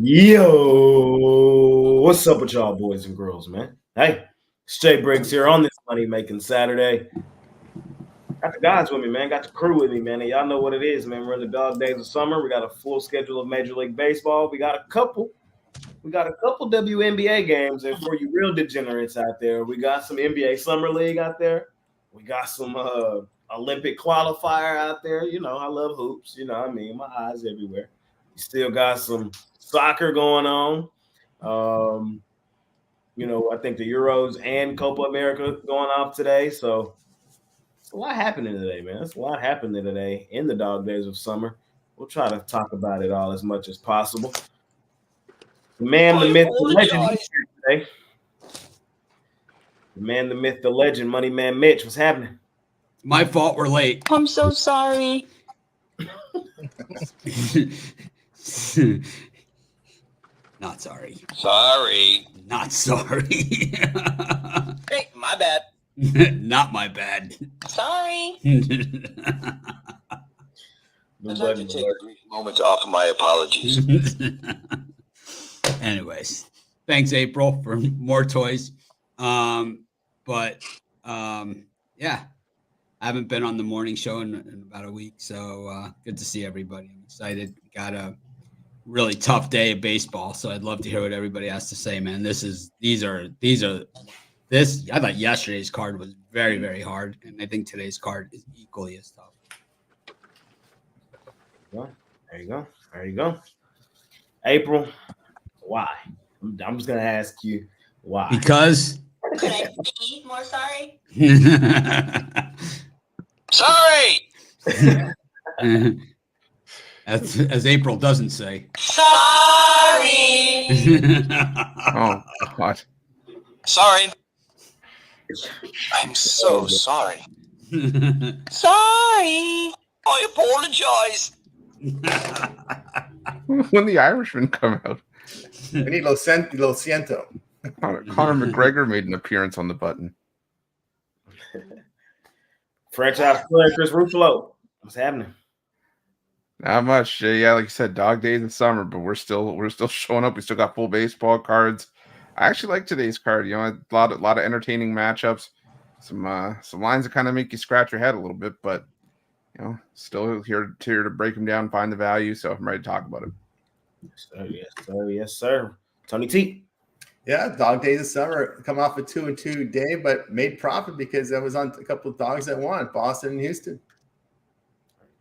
Yo, what's up with y'all boys and girls, man? Hey, it's Jay Briggs here on this money-making Saturday. Got the guys with me, man. Got the crew with me, man. And y'all know what it is, man. We're in the dog days of summer. We got a full schedule of Major League Baseball. We got a couple WNBA games. And for you real degenerates out there, we got some NBA Summer League out there. We got some Olympic qualifier out there. You know, I love hoops. You know what I mean? My eyes everywhere. You still got some soccer going on. I think the Euros and Copa America going off today. So it's a lot happening today, man. It's a lot happening today in the dog days of summer. We'll try to talk about it all as much as possible. The man, the myth, the legend he's here today. The man, the myth, the legend, Money Man Mitch. What's happening? My fault, we're late. I'm so sorry. Not sorry. Sorry. Not sorry. Hey, my bad. Not my bad. Sorry. I'd like to take a brief moment to offer my apologies. Anyways, thanks, April, for more toys. Yeah, I haven't been on the morning show in about a week, so good to see everybody. I'm excited. Got a really tough day of baseball, so I'd love to hear what everybody has to say, man. I thought yesterday's card was very, very hard, and I think today's card is equally as tough. Well, there you go. April, why? I'm just gonna ask you why. Because Could I be more sorry? Sorry! as April doesn't say. Sorry. Oh, God. Sorry. I'm so sorry. Sorry. I apologize. When the Irishman come out, We need Lo Siento. Conor McGregor made an appearance on the button. Franchise player Chris Ruffalo. What's happening? Not much. Yeah, like you said, dog days in summer, but we're still showing up. We still got full baseball cards. I actually like today's card. You know, a lot of entertaining matchups. Some lines that kind of make you scratch your head a little bit, but you know, still here to break them down, find the value. So I'm ready to talk about it. Yes, sir. Tony T. Yeah, dog days of summer. Come off a 2-2 day, but made profit because I was on a couple of dogs that won, Boston and Houston.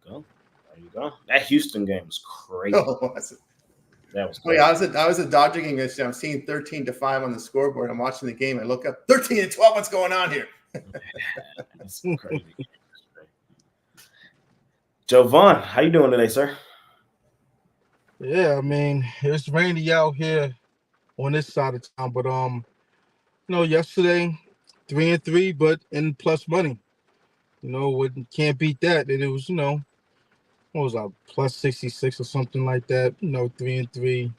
There you go. That Houston game was crazy. Oh, was it? That was Oh, crazy. yeah, I was a Dodger game yesterday. I'm seeing 13-5 on the scoreboard. I'm watching the game. I look up 13-12. What's going on here? That's crazy. Joe Vaughn, how you doing today, sir? Yeah, I mean, it's rainy out here on this side of town, but yesterday 3-3, but in plus money. Can't beat that. And it was, what was that, plus 66 or something like that. 3-3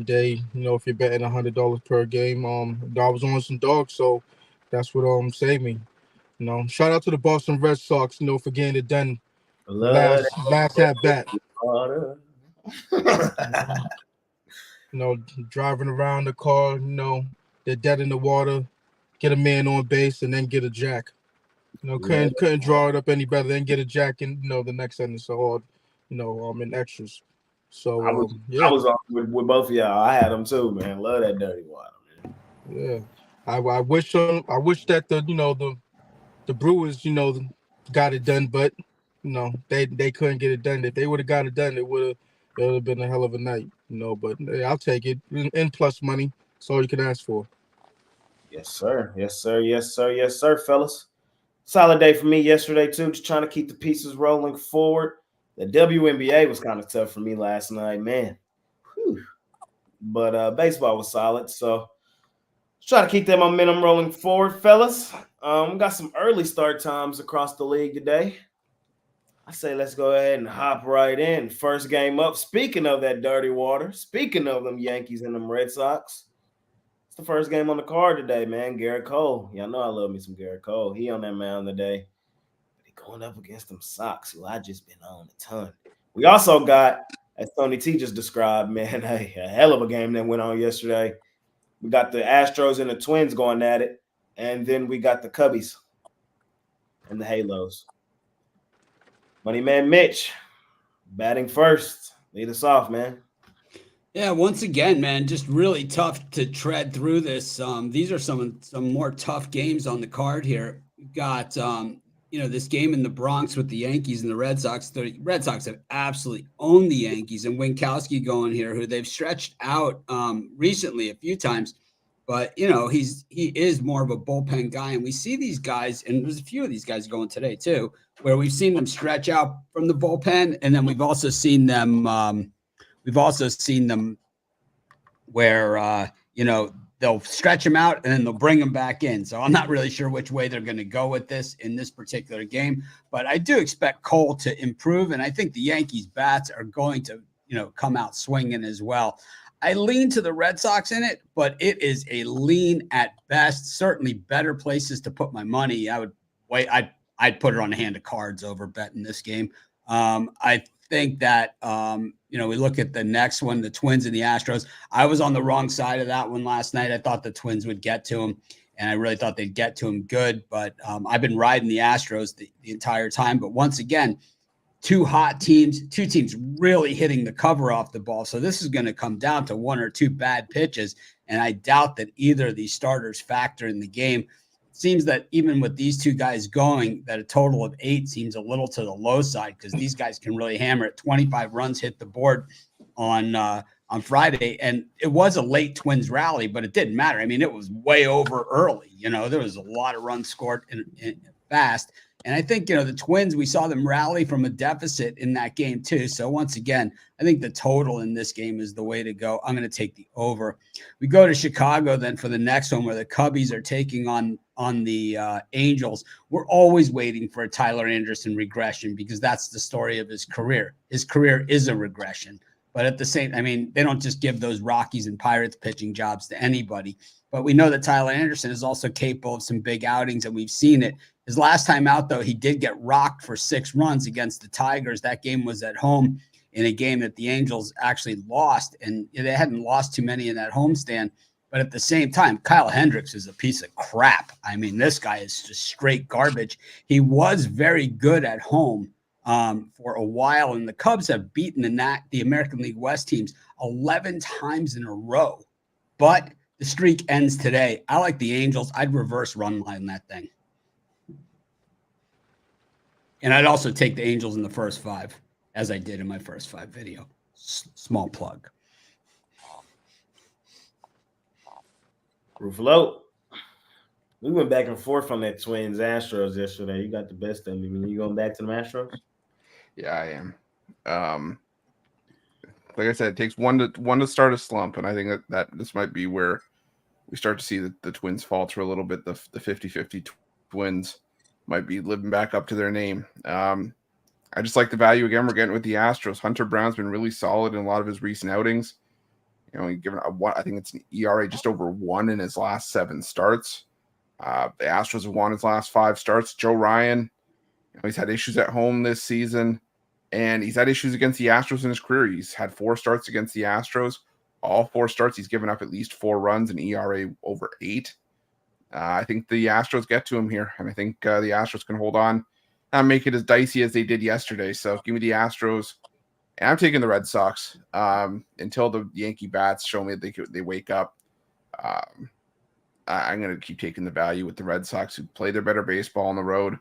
day. If you're betting $100 per game, I was on some dogs, so that's what saved me. Shout out to the Boston Red Sox, for getting it done last at bat. Driving around the car, they're dead in the water, get a man on base, and then get a jack. Couldn't draw it up any better than get a jack in, the next inning. So, in extras. So, I was on with both of y'all. I had them too, man. Love that dirty water, man. Yeah, I wish that the Brewers, got it done, but they couldn't get it done. If they would have got it done, it would have been a hell of a night, But I'll take it in plus money. That's all you can ask for. Yes, sir, fellas. Solid day for me yesterday too. Just trying to keep the pieces rolling forward. The WNBA was kind of tough for me last night, man. Whew. But baseball was solid, so let's try to keep that momentum rolling forward, fellas. We got some early start times across the league today. I say let's go ahead and hop right in. First game up. Speaking of that dirty water, speaking of them Yankees and them Red Sox, it's the first game on the card today, man. Garrett Cole. Y'all know I love me some Garrett Cole. He on that mound today. But he going up against them Sox, who I just been on a ton. We also got as Tony T just described, man, hey, a hell of a game that went on yesterday. We got the Astros and the Twins going at it, and then we got the Cubbies and the Halos. Money Man Mitch, batting first. Lead us off, man. Yeah, once again, man, just really tough to tread through this. These are some more tough games on the card here. We've got this game in the Bronx with the Yankees and the Red Sox. The Red Sox have absolutely owned the Yankees, and Winkowski going here, who they've stretched out recently a few times. But, he is more of a bullpen guy. And we see these guys, and there's a few of these guys going today too, where we've seen them stretch out from the bullpen. And then we've also seen them where, they'll stretch them out and then they'll bring them back in. So I'm not really sure which way they're going to go with this in this particular game. But I do expect Cole to improve. And I think the Yankees bats are going to, come out swinging as well. I lean to the Red Sox in it, but it is a lean at best. Certainly better places to put my money. I would wait. I'd put it on a hand of cards over betting this game. I think that, we look at the next one, the Twins and the Astros. I was on the wrong side of that one last night. I thought the Twins would get to him, and I really thought they'd get to him good. But I've been riding the Astros the entire time. But once again, two teams really hitting the cover off the ball. So this is going to come down to one or two bad pitches. And I doubt that either of these starters factor in the game. It seems that even with these two guys going, that a total of 8 seems a little to the low side, because these guys can really hammer it. 25 runs hit the board on Friday. And it was a late Twins rally, but it didn't matter. I mean, it was way over early. There was a lot of runs scored in fast. And I think, the Twins, we saw them rally from a deficit in that game too. So once again, I think the total in this game is the way to go. I'm going to take the over. We go to Chicago then for the next one, where the Cubbies are taking on the Angels. We're always waiting for a Tyler Anderson regression, because that's the story of his career. His career is a regression. But at the same, they don't just give those Rockies and Pirates pitching jobs to anybody. But we know that Tyler Anderson is also capable of some big outings, and we've seen it. His last time out, though, he did get rocked for 6 runs against the Tigers. That game was at home, in a game that the Angels actually lost, and they hadn't lost too many in that homestand. But at the same time, Kyle Hendricks is a piece of crap. This guy is just straight garbage. He was very good at home for a while, and the Cubs have beaten the American League West teams 11 times in a row. But the streak ends today. I like the Angels. I'd reverse run line that thing. And I'd also take the Angels in the first 5, as I did in my first 5 video. Small plug. Ruffalo. We went back and forth on that Twins-Astros yesterday. You got the best of me. You going back to the Astros? Yeah, I am. Like I said, it takes one to start a slump, and I think that this might be where we start to see the Twins falter a little bit. The 50-50 Twins might be living back up to their name. I just like the value again. We're getting with the Astros. Hunter Brown's been really solid in a lot of his recent outings. Given I think it's an ERA just over 1 in his last 7 starts. The Astros have won his last 5 starts. Joe Ryan, he's had issues at home this season, and he's had issues against the Astros in his career. He's had 4 starts against the Astros. All 4 starts, he's given up at least 4 runs, and ERA over 8. I think the Astros get to him here, and I think the Astros can hold on and make it as dicey as they did yesterday. So give me the Astros, and I'm taking the Red Sox until the Yankee bats show me they wake up. I'm going to keep taking the value with the Red Sox, who play their better baseball on the road.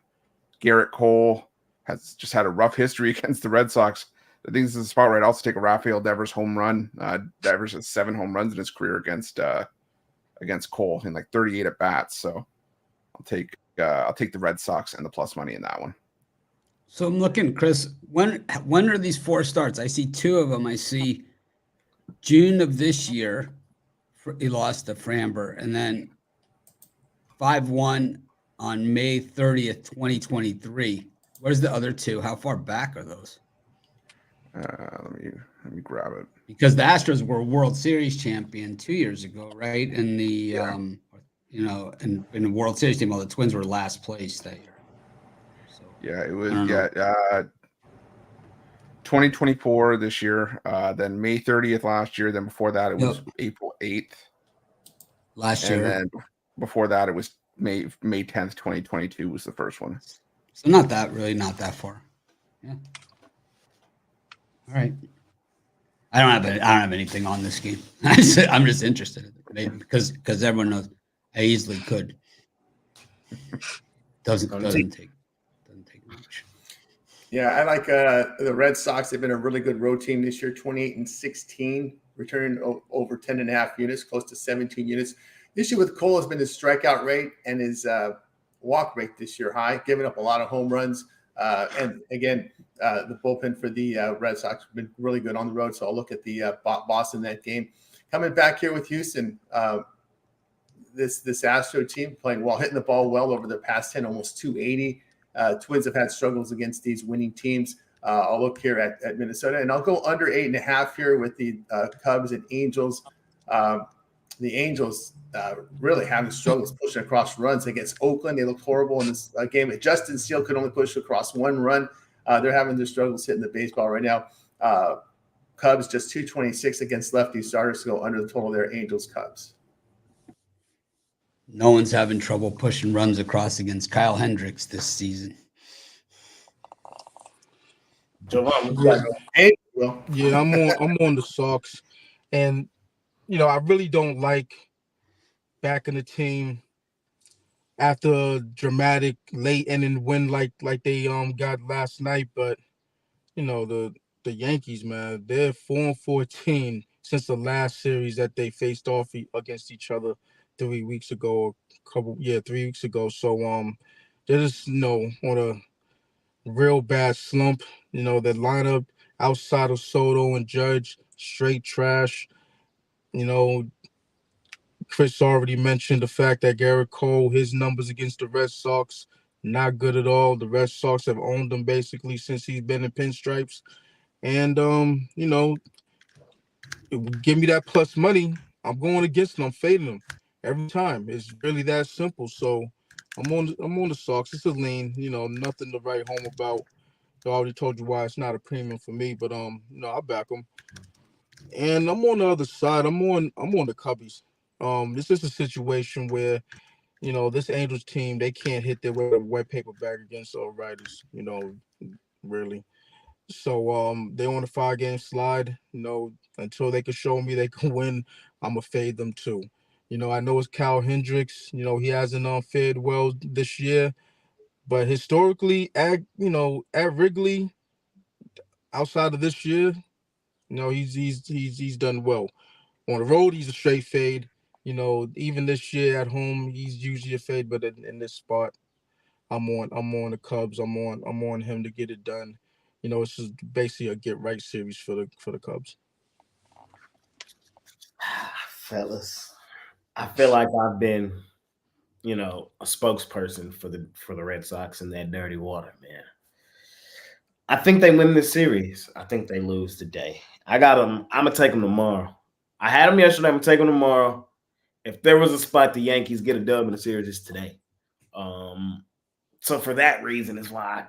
Garrett Cole has just had a rough history against the Red Sox. I think this is the spot where I'd also take a Rafael Devers home run. Devers has 7 home runs in his career against Cole in like 38 at bats. So I'll take the Red Sox and the plus money in that one. So I'm looking, Chris, when are these 4 starts? I see 2 of them. I see June of this year, he lost to Framber, and then 5-1 on May 30th, 2023. Where's the other 2? How far back are those? Let me grab it. Because the Astros were World Series champion 2 years ago, right? And the in the World Series team, while the Twins were last place that year. So yeah, it was 2024 this year, then May 30th last year. Then before that, it was April 8th last and year. then before that, it was May 10th, 2022 was the first one. So not that far. Yeah. All right. I don't have anything on this game. I'm just interested, maybe because everyone knows I easily could. Doesn't take much. Yeah, I like the Red Sox. They've been a really good road team this year, 28-16, returning over 10.5 units, close to 17 units. The issue with Cole has been his strikeout rate and his walk rate this year high, giving up a lot of home runs. And again, the bullpen for the Red Sox have been really good on the road. So I'll look at the Boston that game. Coming back here with Houston, this Astro team playing well, hitting the ball well over the past 10, almost 280. Twins have had struggles against these winning teams. I'll look here at Minnesota, and I'll go under 8.5 here with the Cubs and Angels. The Angels really having struggles pushing across runs against Oakland. They looked horrible in this game. Justin Steele could only push across one run. They're having their struggles hitting the baseball right now. Cubs just 226 against lefty starters to go under the total there. Angels, Cubs. No one's having trouble pushing runs across against Kyle Hendricks this season. Javon, Yeah, I'm on the Sox, and I really don't like backing the team after a dramatic late inning win like they got last night. But the Yankees, man, they're 4-14 since the last series that they faced off against each other 3 weeks ago. 3 weeks ago. So they're just on a real bad slump. The lineup outside of Soto and Judge, straight trash. Chris already mentioned the fact that Garrett Cole, his numbers against the Red Sox, not good at all. The Red Sox have owned him basically since he's been in pinstripes. And, give me that plus money. I'm going against him. I'm fading him every time. It's really that simple. So I'm on the Sox. It's a lean, nothing to write home about. I already told you why it's not a premium for me, but I'll back them. And I'm on the other side. I'm on the Cubbies. This is a situation where, this Angels team, they can't hit their wet paper bag against righties, really. So they on a 5-game slide, until they can show me they can win, I'm gonna fade them too. I know it's Kyle Hendricks, he hasn't fared well this year, but historically at Wrigley, outside of this year, he's done well. On the road, he's a straight fade. Even this year at home, he's usually a fade, but in this spot, I'm on the Cubs. I'm on him to get it done. It's just basically a get right series for the Cubs. Fellas, I feel like I've been, a spokesperson for the Red Sox in that dirty water, man. I think they win this series. I think they lose today. I got them. I'm gonna take them tomorrow. I had them yesterday. I'm gonna take them tomorrow. If there was a spot the Yankees get a dub in the series, it's today. So for that reason is why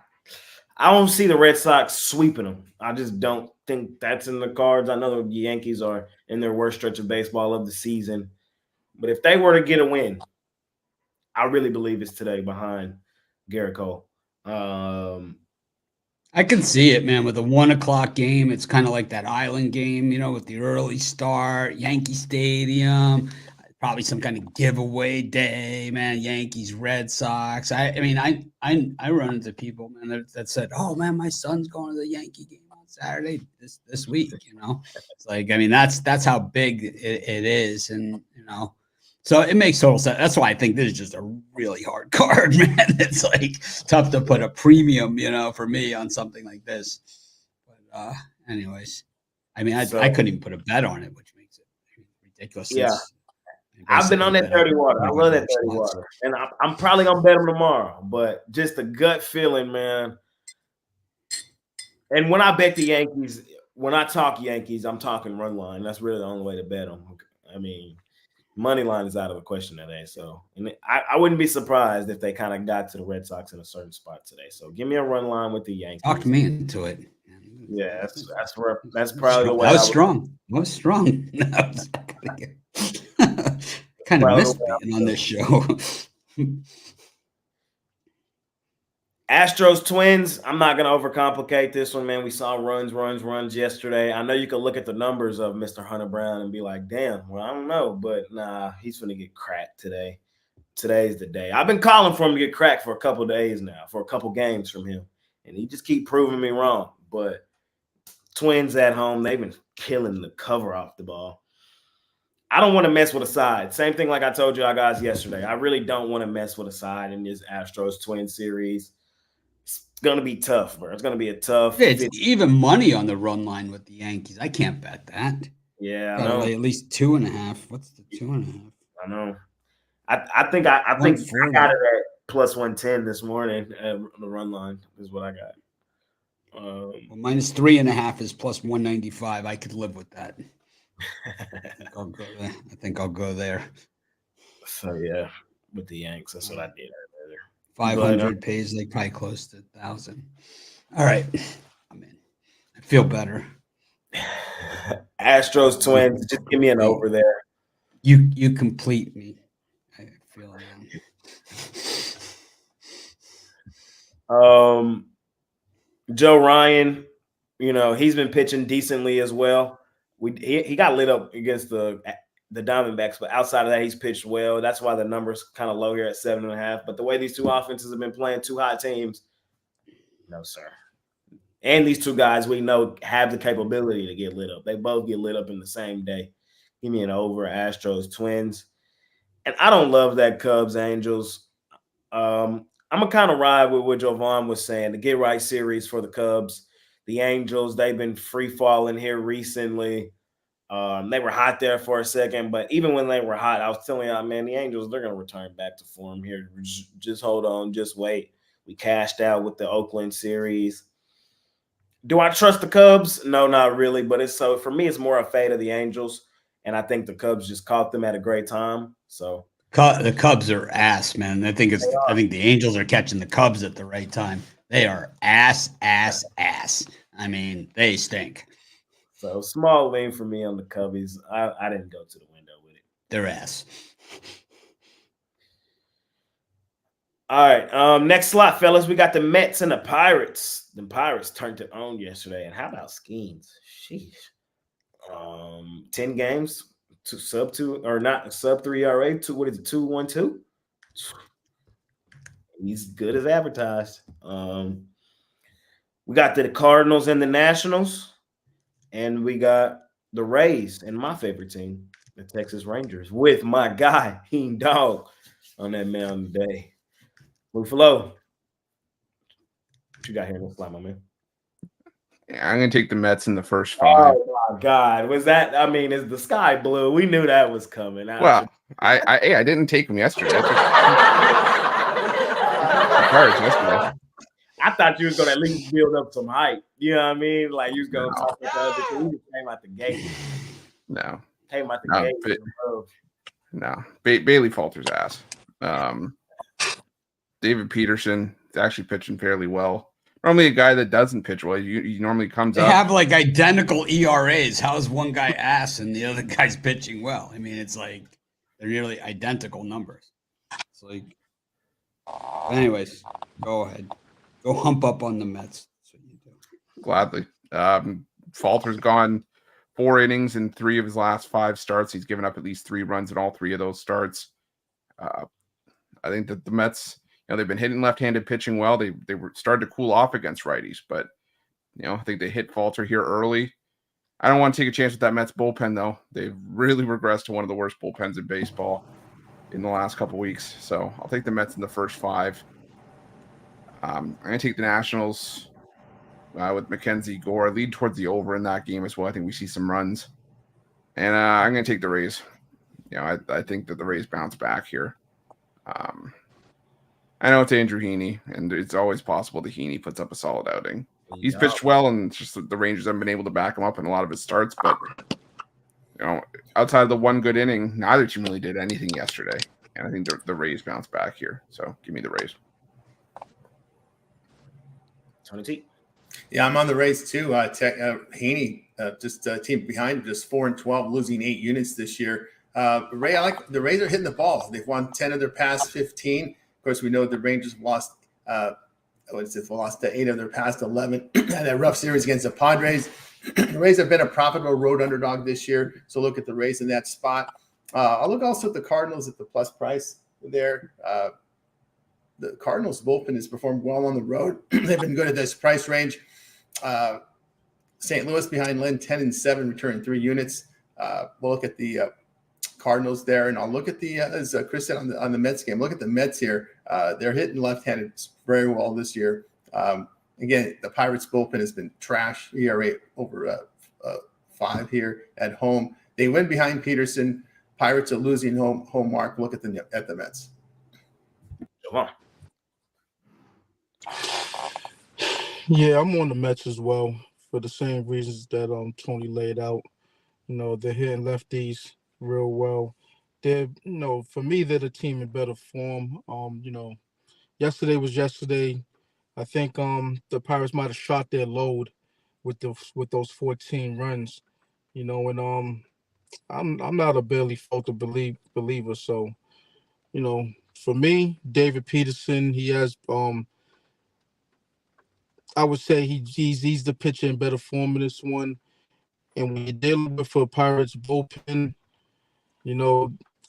I don't see the Red Sox sweeping them. I just don't think that's in the cards. I know the Yankees are in their worst stretch of baseball of the season. But if they were to get a win, I really believe it's today behind Garrett Cole. I can see it, man. With a 1:00 game, it's kind of like that island game, with the early start, Yankee Stadium, probably some kind of giveaway day, man. Yankees-Red Sox. I run into people, man, that said, "Oh man, my son's going to the Yankee game on Saturday this week." It's like, that's how big it is, and so it makes total sense. That's why I think this is just a really hard card, man. It's like tough to put a premium, for me on something like this. But anyways, I couldn't even put a bet on it, which makes it ridiculous. Yeah. I've been on that dirty water. I love that dirty water. And I'm probably going to bet them tomorrow. But just a gut feeling, man. And when I bet the Yankees, when I talk Yankees, I'm talking run line. That's really the only way to bet them. Money line is out of the question today. So I wouldn't be surprised if they kind of got to the Red Sox in a certain spot today. So give me a run line with the Yankees. Talk me into it. Yeah, that's probably the way That was I would, strong. That was strong. Kind of probably miss the way I being on this show. Astros Twins. I'm not gonna overcomplicate this one, man. We saw runs yesterday. I know you could look at the numbers of Mr. Hunter Brown and be like, damn, well, I don't know, but nah, he's gonna get cracked today. Today's the day. I've been calling for him to get cracked for a couple days now, for a couple games from him, and he just keep proving me wrong. But Twins at home, they've been killing the cover off the ball. I don't want to mess with a side. Same thing like I told y'all guys yesterday. I really don't want to mess with a side in this Astros Twin series. It's gonna be tough, bro. It's gonna be a tough. It's even money on the run line with the Yankees. I can't bet that. Yeah, I Gotta know. lay at least 2.5. What's the 2.5? I know. I think I got it at plus 110 this morning. The run line is what I got. Well, minus 3.5 is plus 195. I could live with that. I think I'll go there. So yeah, with the Yanks, that's what I did earlier. 500 pays like probably close to 1,000. All right, I'm in. I feel better. Astros Twins, just give me an over there. You complete me. I feel Joe Ryan, he's been pitching decently as well. He got lit up against the Diamondbacks, but outside of that, he's pitched well. That's why the number's kind of low here at 7.5. But the way these two offenses have been playing, two hot teams, no, sir. And these two guys we know have the capability to get lit up. They both get lit up in the same day. Give me an over, Astros Twins. And I don't love that Cubs Angels. I'm going to kind of ride with what Jovan was saying, the get right series for the Cubs. The Angels, they've been free falling here recently. They were hot there for a second, but even when they were hot, I was telling you, man, the Angels, they're going to return back to form here. Just hold on, just wait. We cashed out with the Oakland series. Do I trust the Cubs? No, not really. But for me, it's more a fate of the Angels, and I think the Cubs just caught them at a great time. So the Cubs are ass, man. I think the Angels are catching the Cubs at the right time. They are ass. I mean, they stink. So small lean for me on the Cubbies. I didn't go to the window with it. They're ass. All right. Next slot, fellas. We got the Mets and the Pirates. The Pirates turned it on yesterday. And how about Skeens? Sheesh. 10 games, sub 2 or not sub 3 ERA. 2.12. He's good as advertised. We got the Cardinals and the Nationals, and we got the Rays and my favorite team, the Texas Rangers, with my guy Heen Dog on that mound today. Buffalo, what you got here in the slide, my man? Yeah, I'm gonna take the Mets in the first 5. Oh my God, was that? I mean, is the sky blue? We knew that was coming. Well, I didn't take them yesterday. The Cards yesterday. I thought you was gonna at least build up some hype. You know what I mean? Like you was gonna talk about it. We just came out the gate. No. Came out the gate. No. Bailey Falter's ass. David Peterson is actually pitching fairly well. Normally a guy that doesn't pitch well, he normally comes They up. They have like identical ERAs. How is one guy ass and the other guy's pitching well? I mean, it's like they're nearly identical numbers. It's like, anyways, go ahead. Go hump up on the Mets. That's what you do. Gladly. Falter's gone 4 innings in 3 of his last 5 starts. He's given up at least 3 runs in all 3 of those starts. I think that the Mets, they've been hitting left-handed pitching well. They were starting to cool off against righties, but I think they hit Falter here early. I don't want to take a chance with that Mets bullpen, though. They've really regressed to one of the worst bullpens in baseball in the last couple weeks. So I'll take the Mets in the first 5. I'm going to take the Nationals with Mackenzie Gore. Lead towards the over in that game as well. I think we see some runs. And I'm going to take the Rays. I think that the Rays bounce back here. I know it's Andrew Heaney, and it's always possible that Heaney puts up a solid outing. He's pitched well, and it's just the Rangers haven't been able to back him up in a lot of his starts. But, outside of the one good inning, neither team really did anything yesterday. And I think the Rays bounce back here. So give me the Rays. Tony T. Yeah, I'm on the Rays too. Haney, just a team behind, just 4-12, losing 8 units this year. Ray, I like the Rays are hitting the ball. They've won 10 of their past 15. Of course, we know the Rangers lost. Lost 8 of their past 11. Had that rough series against the Padres. The Rays have been a profitable road underdog this year, so look at the Rays in that spot. I'll look also at the Cardinals at the plus price there. The Cardinals bullpen has performed well on the road. They've been good at this price range. St. Louis behind Lynn, 10-7, returning 3 units. We'll look at the Cardinals there, and I'll look at the as Chris said on the Mets game. Look at the Mets here. They're hitting left-handed very well this year. Again, the Pirates bullpen has been trash. ERA over 5 here at home. They win behind Peterson. Pirates are losing home mark. Look at the Mets. Come on. Yeah, I'm on the Mets as well for the same reasons that Tony laid out. You know, they're hitting lefties real well. They're, for me, they're the team in better form. Yesterday was yesterday. I think the Pirates might have shot their load with those 14 runs. And I'm not a Bailey Falter believer. So, for me, David Peterson, he has I would say he's the pitcher in better form in this one. And when you're dealing with a Pirates bullpen,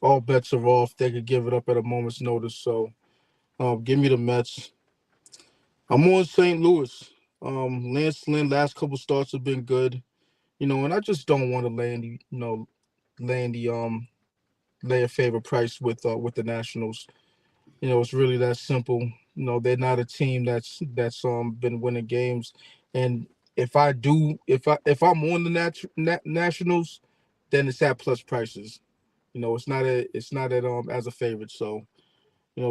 all bets are off. They could give it up at a moment's notice. So give me the Mets. I'm on St. Louis. Lance Lynn, last couple starts have been good. And I just don't want to lay a favorite price with the Nationals. It's really that simple. They're not a team that's been winning games. And if I'm on the Nationals, then it's at plus prices. It's not at as a favorite. So,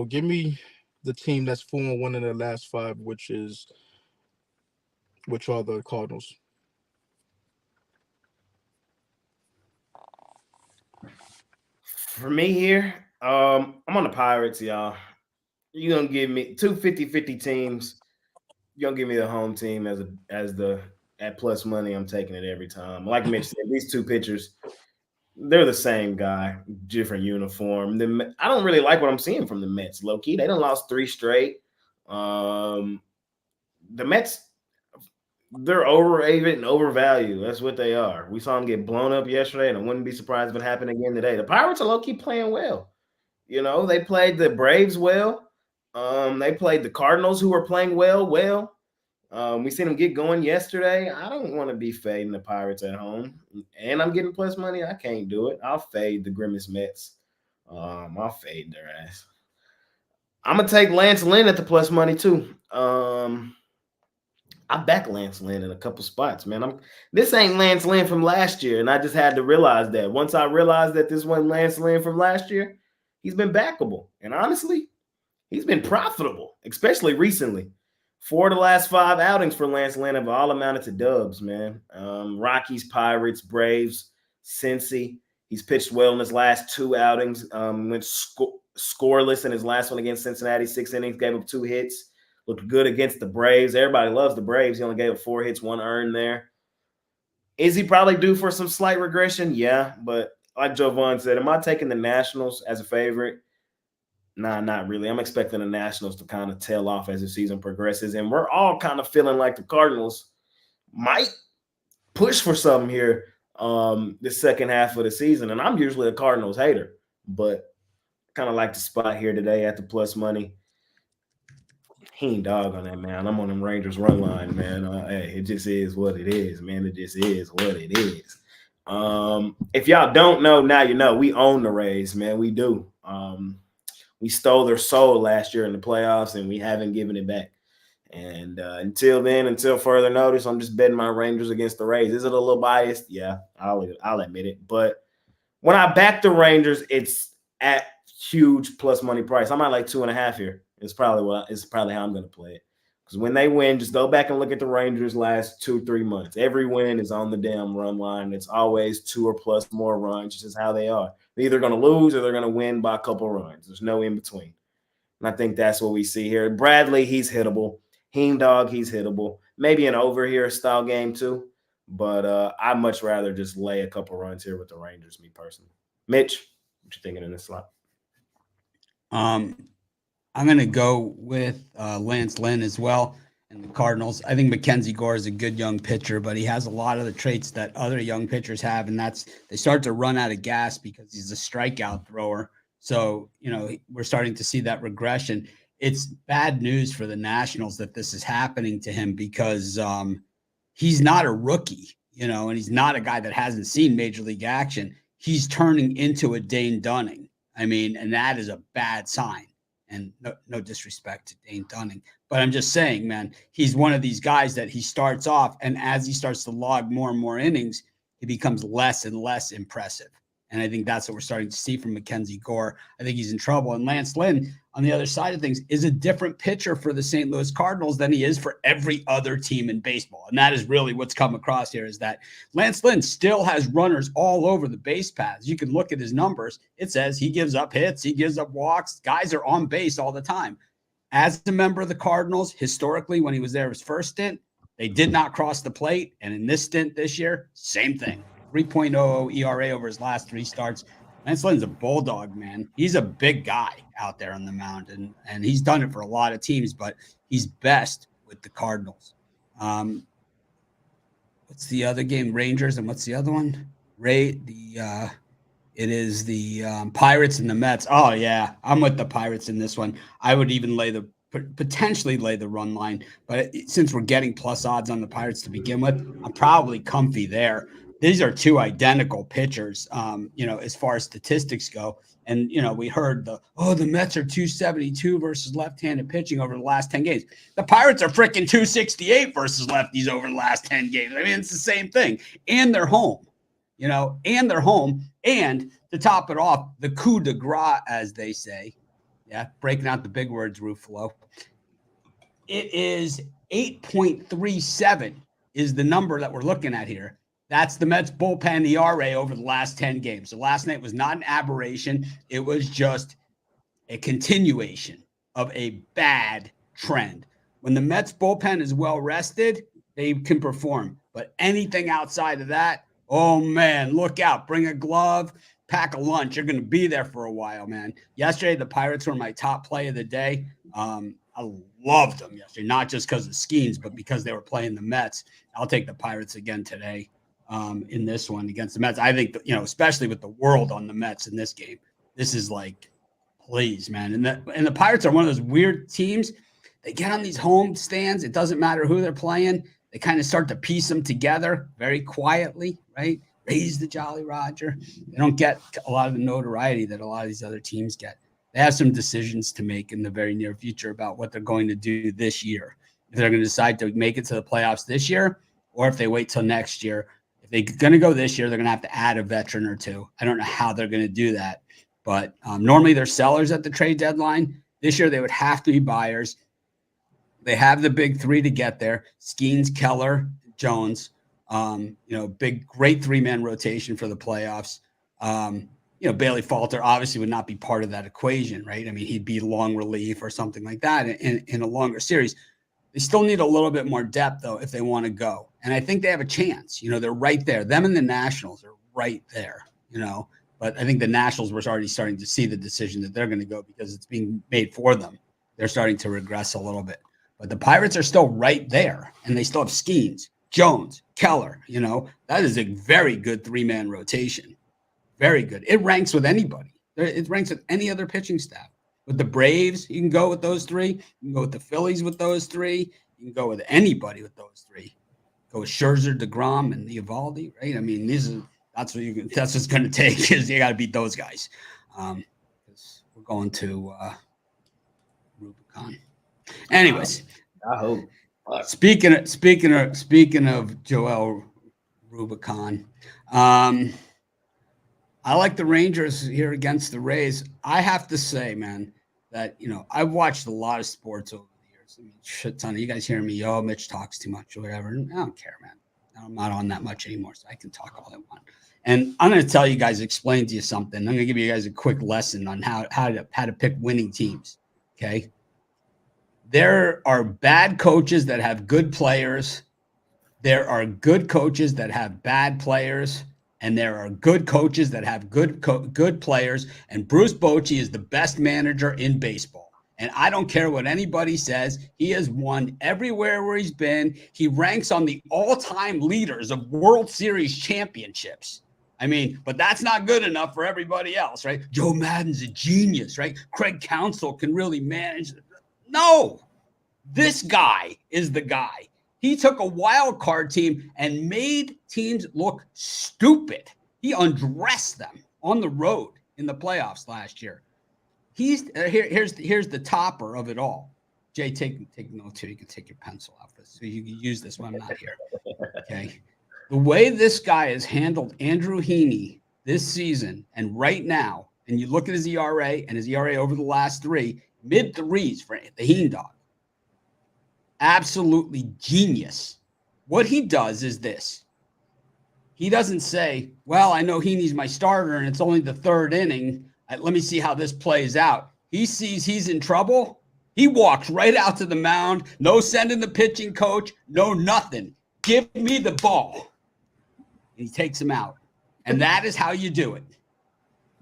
give me the team that's 4-1 in their last 5, which are the Cardinals. For me here, I'm on the Pirates, y'all. You're gonna give me 2 50-50 teams. You're gonna give me the home team at plus money. I'm taking it every time. Like Mitch said, these 2 pitchers, they're the same guy, different uniform. I don't really like what I'm seeing from the Mets. Low key, they done lost 3 straight. The Mets, they're overrated and overvalued. That's what they are. We saw them get blown up yesterday, and I wouldn't be surprised if it happened again today. The Pirates are low key playing well. They played the Braves well. They played the Cardinals, who were playing well. We seen them get going yesterday. I don't want to be fading the Pirates at home, and I'm getting plus money. I can't do it. I'll fade the Grimace Mets. I'll fade their ass. I'm gonna take Lance Lynn at the plus money too. I back Lance Lynn in a couple spots, man. This ain't Lance Lynn from last year, and I just had to realize that. Once I realized that this wasn't Lance Lynn from last year, he's been backable, and honestly, he's been profitable, especially recently. 4 of the last 5 outings for Lance Lynn have all amounted to dubs, man. Rockies, Pirates, Braves, Cincy. He's pitched well in his last 2 outings. Went scoreless in his last one against Cincinnati. 6 innings, gave up 2 hits. Looked good against the Braves. Everybody loves the Braves. He only gave up 4 hits, 1 earned there. Is he probably due for some slight regression? Yeah, but like Jovan said, am I taking the Nationals as a favorite? Nah, not really. I'm expecting the Nationals to kind of tail off as the season progresses, and we're all kind of feeling like the Cardinals might push for something here the second half of the season. And I'm usually a Cardinals hater, but kind of like the spot here today at the plus money. He ain't dog on that, man. I'm on them Rangers run line, man. Hey, it just is what it is, man. It just is what it is. If y'all don't know, now you know. We own the Rays, man. We do. We stole their soul last year in the playoffs, and we haven't given it back. And until then, until further notice, I'm just betting my Rangers against the Rays. Is it a little biased? Yeah, I'll admit it. But when I back the Rangers, it's at huge plus money price. I'm at like 2.5 here. It's probably how I'm going to play it. Because when they win, just go back and look at the Rangers last 2-3 months. Every win is on the damn run line. It's always 2 or plus more runs. It's just how they are. They're either going to lose or they're going to win by a couple runs. There's no in between. And I think that's what we see here. Bradley, he's hittable. Dog, he's hittable. maybe an over here style game too. But I'd much rather just lay a couple runs here with the Rangers, me personally. Mitch, what you thinking in this slot? I'm going to go with Lance Lynn as well and the Cardinals. I think Mackenzie Gore is a good young pitcher, but he has a lot of the traits that other young pitchers have, and that's they start to run out of gas because he's a strikeout thrower. So, we're starting to see that regression. It's bad news for the Nationals that this is happening to him because he's not a rookie, and he's not a guy that hasn't seen major league action. He's turning into a Dane Dunning. And that is a bad sign. And no disrespect to Dane Dunning, but I'm just saying, man, he's one of these guys that he starts off, and as he starts to log more and more innings, he becomes less and less impressive. And I think that's what we're starting to see from Mackenzie Gore. I think he's in trouble. And Lance Lynn, on the other side of things, is a different pitcher for the St. Louis Cardinals than he is for every other team in baseball. And that is really what's come across here, is that Lance Lynn still has runners all over the base paths. You can look at his numbers. It says he gives up hits, he gives up walks. Guys are on base all the time. As a member of the Cardinals, historically, when he was there his first stint, they did not cross the plate. And in this stint this year, same thing. 3.00 ERA over his last 3 starts. Lance Lynn's a bulldog, man. He's a big guy out there on the mound, and he's done it for a lot of teams, but he's best with the Cardinals. What's the other game? Rangers, and what's the other one? It is the Pirates and the Mets. Oh, yeah, I'm with the Pirates in this one. I would even potentially lay the run line, but since we're getting plus odds on the Pirates to begin with, I'm probably comfy there. These are 2 identical pitchers, as far as statistics go. And, we heard the Mets are 272 versus left-handed pitching over the last 10 games. The Pirates are freaking 268 versus lefties over the last 10 games. It's the same thing. And they're home, and they're home. And to top it off, the coup de grace, as they say. Yeah, breaking out the big words, Ruffalo. It is 8.37 is the number that we're looking at here. That's the Mets bullpen ERA over the last 10 games. So last night was not an aberration. It was just a continuation of a bad trend. When the Mets bullpen is well rested, they can perform. But anything outside of that, oh, man, look out. Bring a glove, pack a lunch. You're going to be there for a while, man. Yesterday, the Pirates were my top play of the day. I loved them yesterday, not just because of Skeens, but because they were playing the Mets. I'll take the Pirates again today. In this one against the Mets. I think, especially with the world on the Mets in this game, this is like, please, man. And the Pirates are one of those weird teams. They get on these home stands. It doesn't matter who they're playing. They kind of start to piece them together very quietly, right? Raise the Jolly Roger. They don't get a lot of the notoriety that a lot of these other teams get. They have some decisions to make in the very near future about what they're going to do this year. If they're going to decide to make it to the playoffs this year, or if they wait till next year. They're going to go this year, they're going to have to add a veteran or 2. I don't know how they're going to do that. But normally they're sellers at the trade deadline. This year they would have to be buyers. They have the big 3 to get there. Skeens, Keller, Jones. Big, great 3-man rotation for the playoffs. Bailey Falter obviously would not be part of that equation, right? He'd be long relief or something like that in a longer series. They still need a little bit more depth, though, if they want to go. And I think they have a chance. They're right there. Them and the Nationals are right there, But I think the Nationals were already starting to see the decision that they're going to go because it's being made for them. They're starting to regress a little bit. But the Pirates are still right there, and they still have Skeens, Jones, Keller. That is a very good 3-man rotation. Very good. It ranks with anybody. It ranks with any other pitching staff. With the Braves, you can go with those 3. You can go with the Phillies with those 3. You can go with anybody with those 3. Go with Scherzer, DeGrom, and Eovaldi, right? That's what it's going to take is you got to beat those guys. We're going to Rubicon. Anyways, I hope. Speaking of Joel Rubicon, I like the Rangers here against the Rays. I have to say, man, that, I've watched a lot of sports over the years. Shit ton of you guys hear me, Mitch talks too much or whatever. I don't care, man. I'm not on that much anymore, so I can talk all I want. And I'm going to tell you guys, explain to you something. I'm going to give you guys a quick lesson on how to pick winning teams, okay? There are bad coaches that have good players. There are good coaches that have bad players. And there are good coaches that have good players. And Bruce Bochy is the best manager in baseball. And I don't care what anybody says. He has won everywhere where he's been. He ranks on the all-time leaders of World Series championships. I mean, but that's not good enough for everybody else, right? Joe Maddon's a genius, right? Craig Counsell can really manage. No, this guy is the guy. He took a wild card team and made teams look stupid. He undressed them on the road in the playoffs last year. Here's the topper of it all. Jay, take notes here. You can take your pencil out for this, so you can use this when I'm not here. Okay. The way this guy has handled Andrew Heaney this season and right now, and you look at his ERA and his ERA over the last three, mid-threes for the Heen dog. Absolutely genius. What he does is this. He doesn't say, well, I know Heaney's my starter and it's only the third inning. Let me see how this plays out. He sees he's in trouble. He walks right out to the mound. No sending the pitching coach. No nothing. Give me the ball. And he takes him out. And that is how you do it.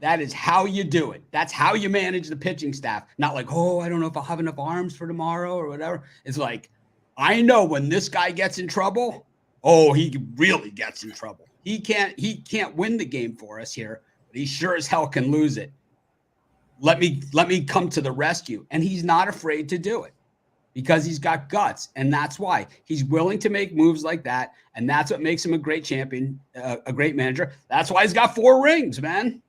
That is how you do it. That's how you manage the pitching staff. Not like, oh, I don't know if I'll have enough arms for tomorrow or whatever. It's like, I know when this guy gets in trouble, oh, he really gets in trouble. He can't win the game for us here, but he sure as hell can lose it. Let me come to the rescue. And he's not afraid to do it because he's got guts. And that's why he's willing to make moves like that. And that's what makes him a great champion, a great manager. That's why he's got 4 rings, man.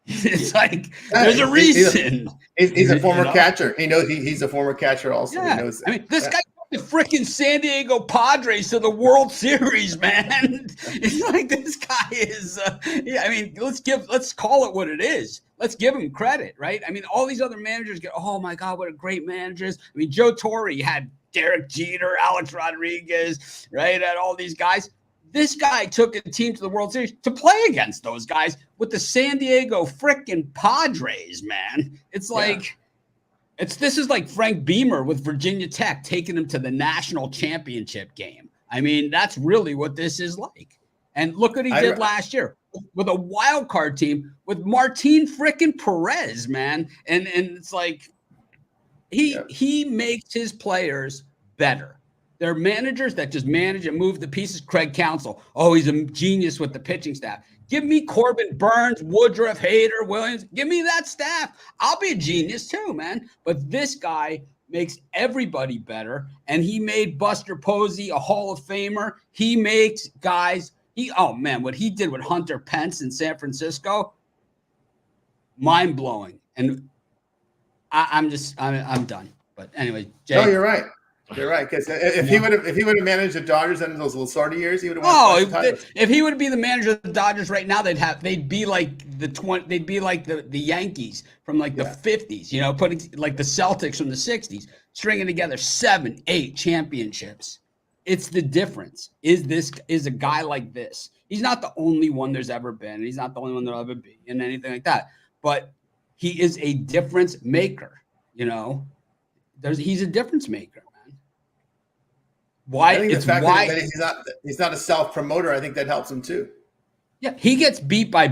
It's like there's a reason. He's a former catcher. He knows he's a former catcher also. Yeah. He knows that. I mean, this guy the freaking San Diego Padres to the World Series, man. It's like this guy is. I mean, let's call it what it is. Let's give him credit, right? I mean, all these other managers get, oh my God, what a great manager is. I mean, Joe Torre had Derek Jeter, Alex Rodriguez, right? Had all these guys. This guy took a team to the World Series to play against those guys with the San Diego freaking Padres, man. It's like, this is like Frank Beamer with Virginia Tech taking them to the national championship game. I mean, that's really what this is like. And look what he did last year with a wild card team with Martin freaking Perez, man. And it's like he makes his players better. They're managers that just manage and move the pieces. Craig Counsell, oh, he's a genius with the pitching staff. Give me Corbin Burns, Woodruff, Hader, Williams. Give me that staff. I'll be a genius too, man. But this guy makes everybody better, and he made Buster Posey a Hall of Famer. He makes guys. What he did with Hunter Pence in San Francisco, mind blowing. And I'm done. But anyway, Jay. No, you're right. You're right, because if he would have managed the Dodgers in those Lasorda years, he would have won. If he would be the manager of the Dodgers right now, they'd be like the Yankees from like the 50s, you know, putting like the Celtics from the 60s, stringing together 7, 8 championships. It's the difference. Is a guy like this. He's not the only one there's ever been. And he's not the only one there'll ever be and anything like that. But he is a difference maker, you know. He's a difference maker. Why? I think it's the fact why that he's not a self-promoter. I think that helps him too. Yeah, he gets beat by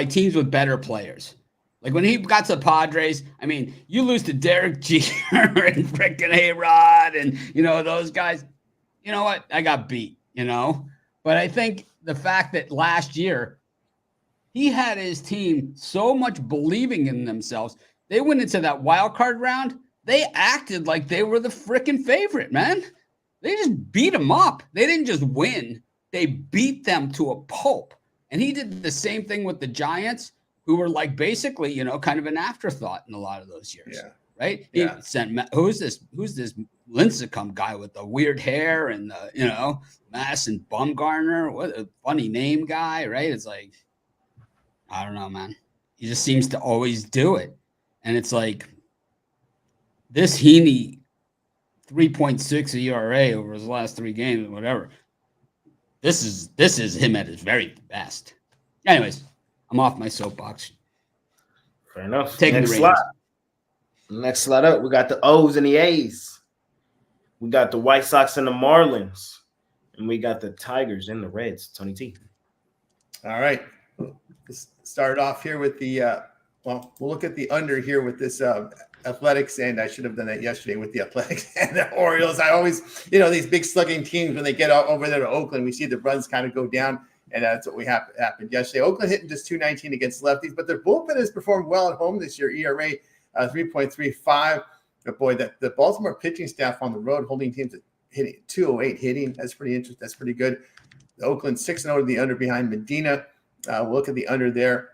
teams with better players. Like when he got to the Padres, I mean, you lose to Derek Jeter and freaking A-Rod and, you know, those guys. You know what? I got beat, you know. But I think the fact that last year he had his team so much believing in themselves, they went into that wild card round. They acted like they were the freaking favorite, man. They just beat them up. They didn't just win. They beat them to a pulp. And he did the same thing with the Giants, who were like basically, you know, kind of an afterthought in a lot of those years. Yeah. Right? He sent, who's this Lincecum guy with the weird hair and the, you know, Madison Bumgarner? What a funny name guy, right? It's like, I don't know, man. He just seems to always do it. And it's like this Heaney 3.6 ERA over his last 3 games or whatever. This is him at his very best. Anyways, I'm off my soapbox. Fair enough. Taking Next the slide. Next slide up, we got the O's and the A's. We got the White Sox and the Marlins. And we got the Tigers and the Reds. Tony T. All right. Let's start off here with the we'll look at the under here with this Athletics, and I should have done that yesterday with the Athletics and the Orioles. I always, these big slugging teams, when they get over there to Oakland, we see the runs kind of go down, and that's what happened yesterday. Oakland hitting just 219 against lefties, but their bullpen has performed well at home this year. ERA 3.35. But boy, the Baltimore pitching staff on the road holding teams at hitting 208 hitting. That's pretty interesting. That's pretty good. The Oakland 6-0 to the under behind Medina. We'll look at the under there.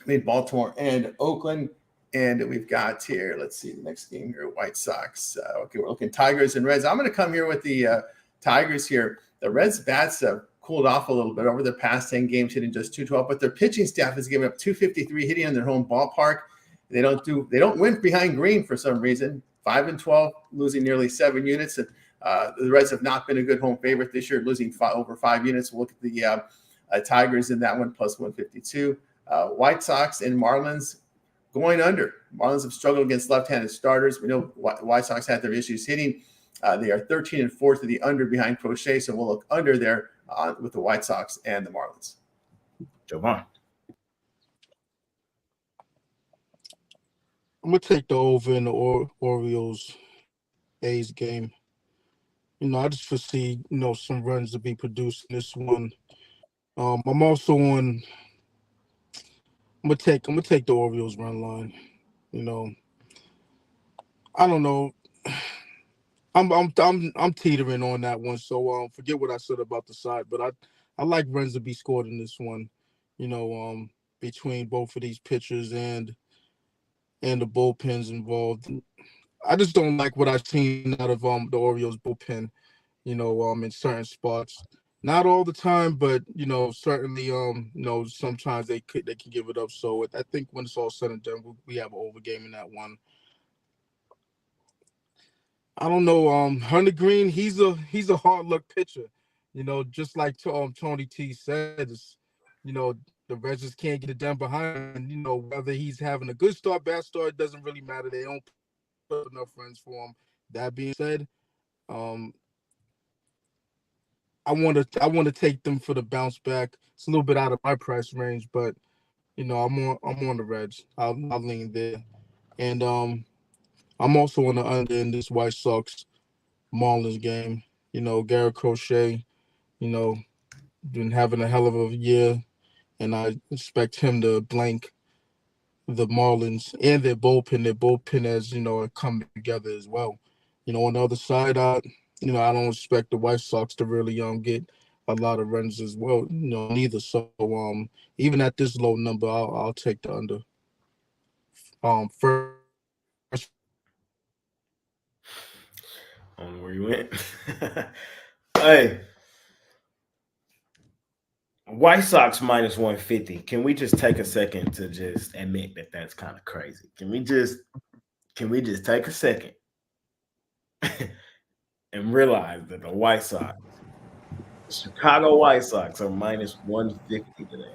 I mean, Baltimore and Oakland. And we've got here, let's see, the next game here, White Sox. Okay, we're looking Tigers and Reds. I'm going to come here with the Tigers here. The Reds' bats have cooled off a little bit over the past 10 games, hitting just 212, but their pitching staff has given up 253 hitting in their home ballpark. They don't win behind green for some reason. 5-12, losing nearly 7 units. And the Reds have not been a good home favorite this year, losing over 5 units. We'll look at the Tigers in that one, plus 152. White Sox and Marlins going under. Marlins have struggled against left-handed starters. We know White Sox had their issues hitting. They are 13-4 to the under behind Crochet, so we'll look under there with the White Sox and the Marlins. Jovan. I'm going to take the over in the Orioles A's game. I just foresee, some runs to be produced in this one. I'm also on. I'm gonna take the Orioles run line. I don't know. I'm teetering on that one. So forget what I said about the side, but I like runs to be scored in this one. Between both of these pitchers and the bullpens involved. I just don't like what I've seen out of the Orioles bullpen. In certain spots. Not all the time, but certainly sometimes they can give it up. So I think when it's all said and done, we have an over game in that one. I don't know. Hunter Green, he's a hard luck pitcher. Just like Tony T said, the Reds just can't get it done behind. Whether he's having a good start, bad start, it doesn't really matter. They don't put enough runs for him. That being said, I want to take them for the bounce back. It's a little bit out of my price range, but I'm on the Reds. I'll lean there, and I'm also on the under in this White Sox Marlins game. Garrett Crochet, been having a hell of a year, and I expect him to blank the Marlins and their bullpen. Their bullpen has come together as well. On the other side, I don't expect the White Sox to really get a lot of runs as well. Neither. So even at this low number, I'll take the under. First. On where you went. Hey. White Sox minus 150. Can we just take a second to just admit that that's kind of crazy? Can we just take a second and realize that the White Sox, Chicago White Sox, are minus 150 today?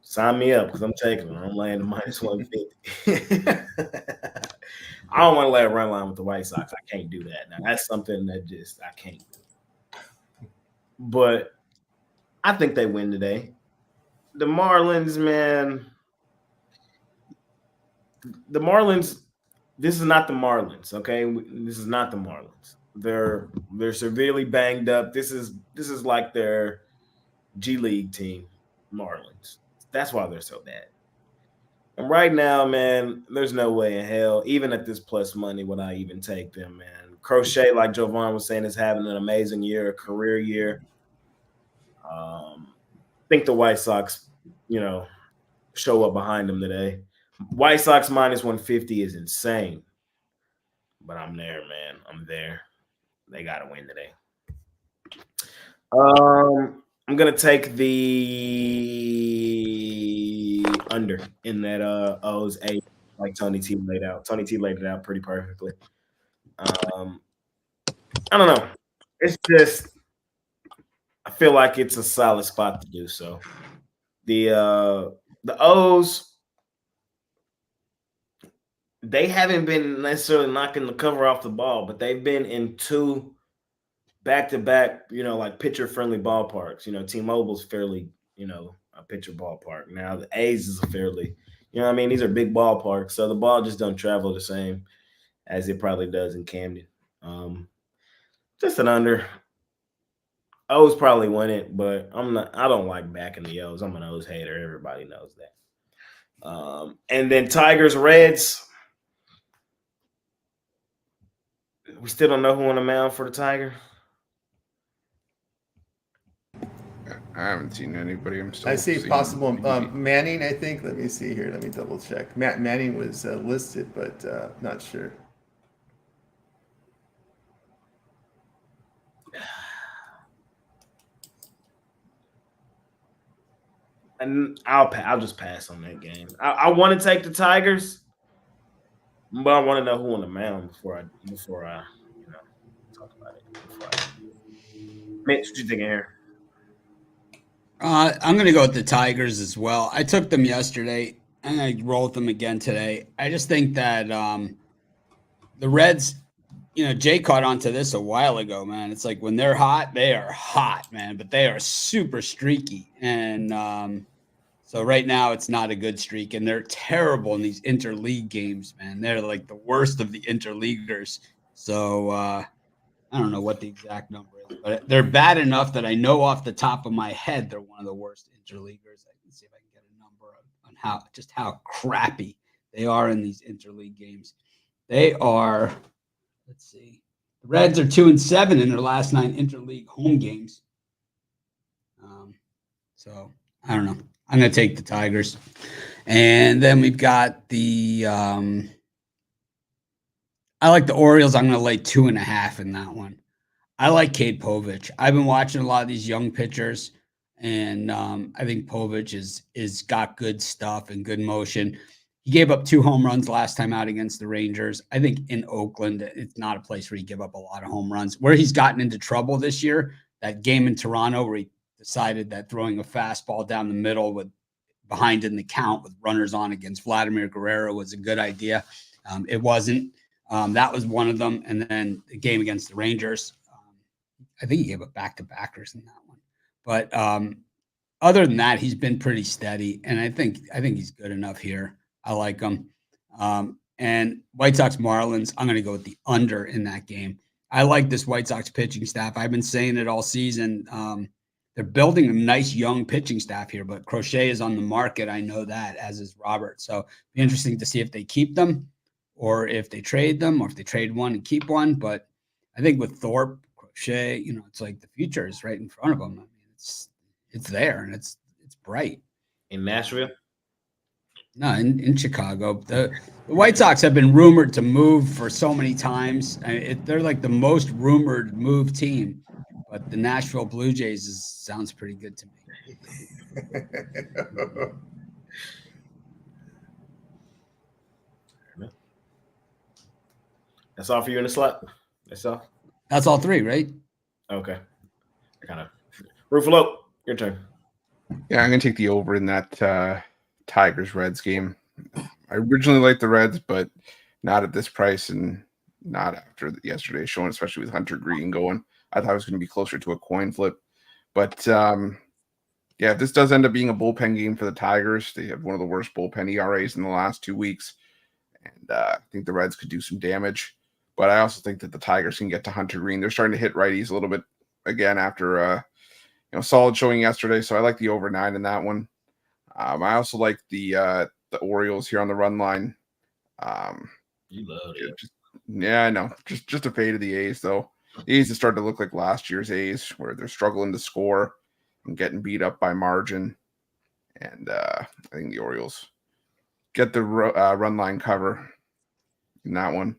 Sign me up because I'm taking them. I'm laying the minus 150. I don't want to lay a run line with the White Sox. I can't do that. Now, that's something that I can't do. But I think they win today. The Marlins, man. The Marlins, this is not the Marlins, okay? This is not the Marlins. They're severely banged up. This is like their G League team, Marlins. That's why they're so bad. And right now, man, there's no way in hell, even at this plus money, would I even take them, man. Crochet, like Jovan was saying, is having an amazing year, a career year. I think the White Sox, show up behind them today. White Sox minus 150 is insane. But I'm there, man. I'm there. They got to win today. I'm going to take the under in that O's 8, like Tony T laid out. Tony T laid it out pretty perfectly. I don't know. It's just I feel like it's a solid spot to do so. The the O's, they haven't been necessarily knocking the cover off the ball, but they've been in 2 back-to-back, like pitcher-friendly ballparks. T-Mobile's fairly, a pitcher ballpark. Now the A's is a fairly, these are big ballparks, so the ball just doesn't travel the same as it probably does in Camden. Just an under. O's probably win it, but I don't like backing the O's. I'm an O's hater. Everybody knows that. And then Tigers-Reds. We still don't know who on the mound for the Tiger. I haven't seen anybody. I see possible Manning, I think. Let me see here. Let me double check. Manning was listed, but not sure. And I'll just pass on that game. I want to take the Tigers, but I want to know who on the mound before I talk about it. Mitch, what you thinking here? I'm going to go with the Tigers as well. I took them yesterday, and I rolled them again today. I just think that the Reds, Jay caught onto this a while ago, man. It's like when they're hot, they are hot, man, but they are super streaky. And so right now it's not a good streak, and they're terrible in these interleague games, man. They're like the worst of the interleaguers. So I don't know what the exact number is, but they're bad enough that I know off the top of my head they're one of the worst interleaguers. I can see if I can get a number on how crappy they are in these interleague games. They are, let's see, the Reds are 2-7 in their last 9 interleague home games. So I don't know. I'm going to take the Tigers. And then we've got the I like the Orioles. I'm going to lay 2.5 in that one. I like Cade Povich. I've been watching a lot of these young pitchers, and I think Povich is got good stuff and good motion. He gave up 2 home runs last time out against the Rangers. I think in Oakland, it's not a place where you give up a lot of home runs. Where he's gotten into trouble this year, that game in Toronto where he decided that throwing a fastball down the middle with behind in the count with runners on against Vladimir Guerrero was a good idea. It wasn't. That was one of them. And then the game against the Rangers, I think he gave up back-to-backers in that one. But other than that, he's been pretty steady, and I think he's good enough here. I like him. And White Sox Marlins, I'm going to go with the under in that game. I like this White Sox pitching staff. I've been saying it all season. They're building a nice young pitching staff here, but Crochet is on the market. I know that, as is Robert. So it'll be interesting to see if they keep them or if they trade them or if they trade one and keep one. But I think with Thorpe, Crochet, it's like the future is right in front of them. I mean, it's there and it's bright. In Nashville? No, in Chicago. The White Sox have been rumored to move for so many times. They're like the most rumored move team, but the Nashville Blue Jays sounds pretty good to me. That's all for you in the slot? That's all? That's all 3, right? Okay. I kind of Ruffalo, your turn. Yeah, I'm going to take the over in that Tigers-Reds game. I originally liked the Reds, but not at this price and not after yesterday's showing, especially with Hunter Green going. I thought it was going to be closer to a coin flip. But, yeah, if this does end up being a bullpen game for the Tigers, they have one of the worst bullpen ERAs in the last 2 weeks. And I think the Reds could do some damage. But I also think that the Tigers can get to Hunter Green. They're starting to hit righties a little bit again after solid showing yesterday. So I like the over 9 in that one. I also like the Orioles here on the run line. You love it. Yeah, I know. Just a fade of the A's, though. The A's have started to look like last year's A's, where they're struggling to score and getting beat up by margin. And I think the Orioles get the run line cover in that one.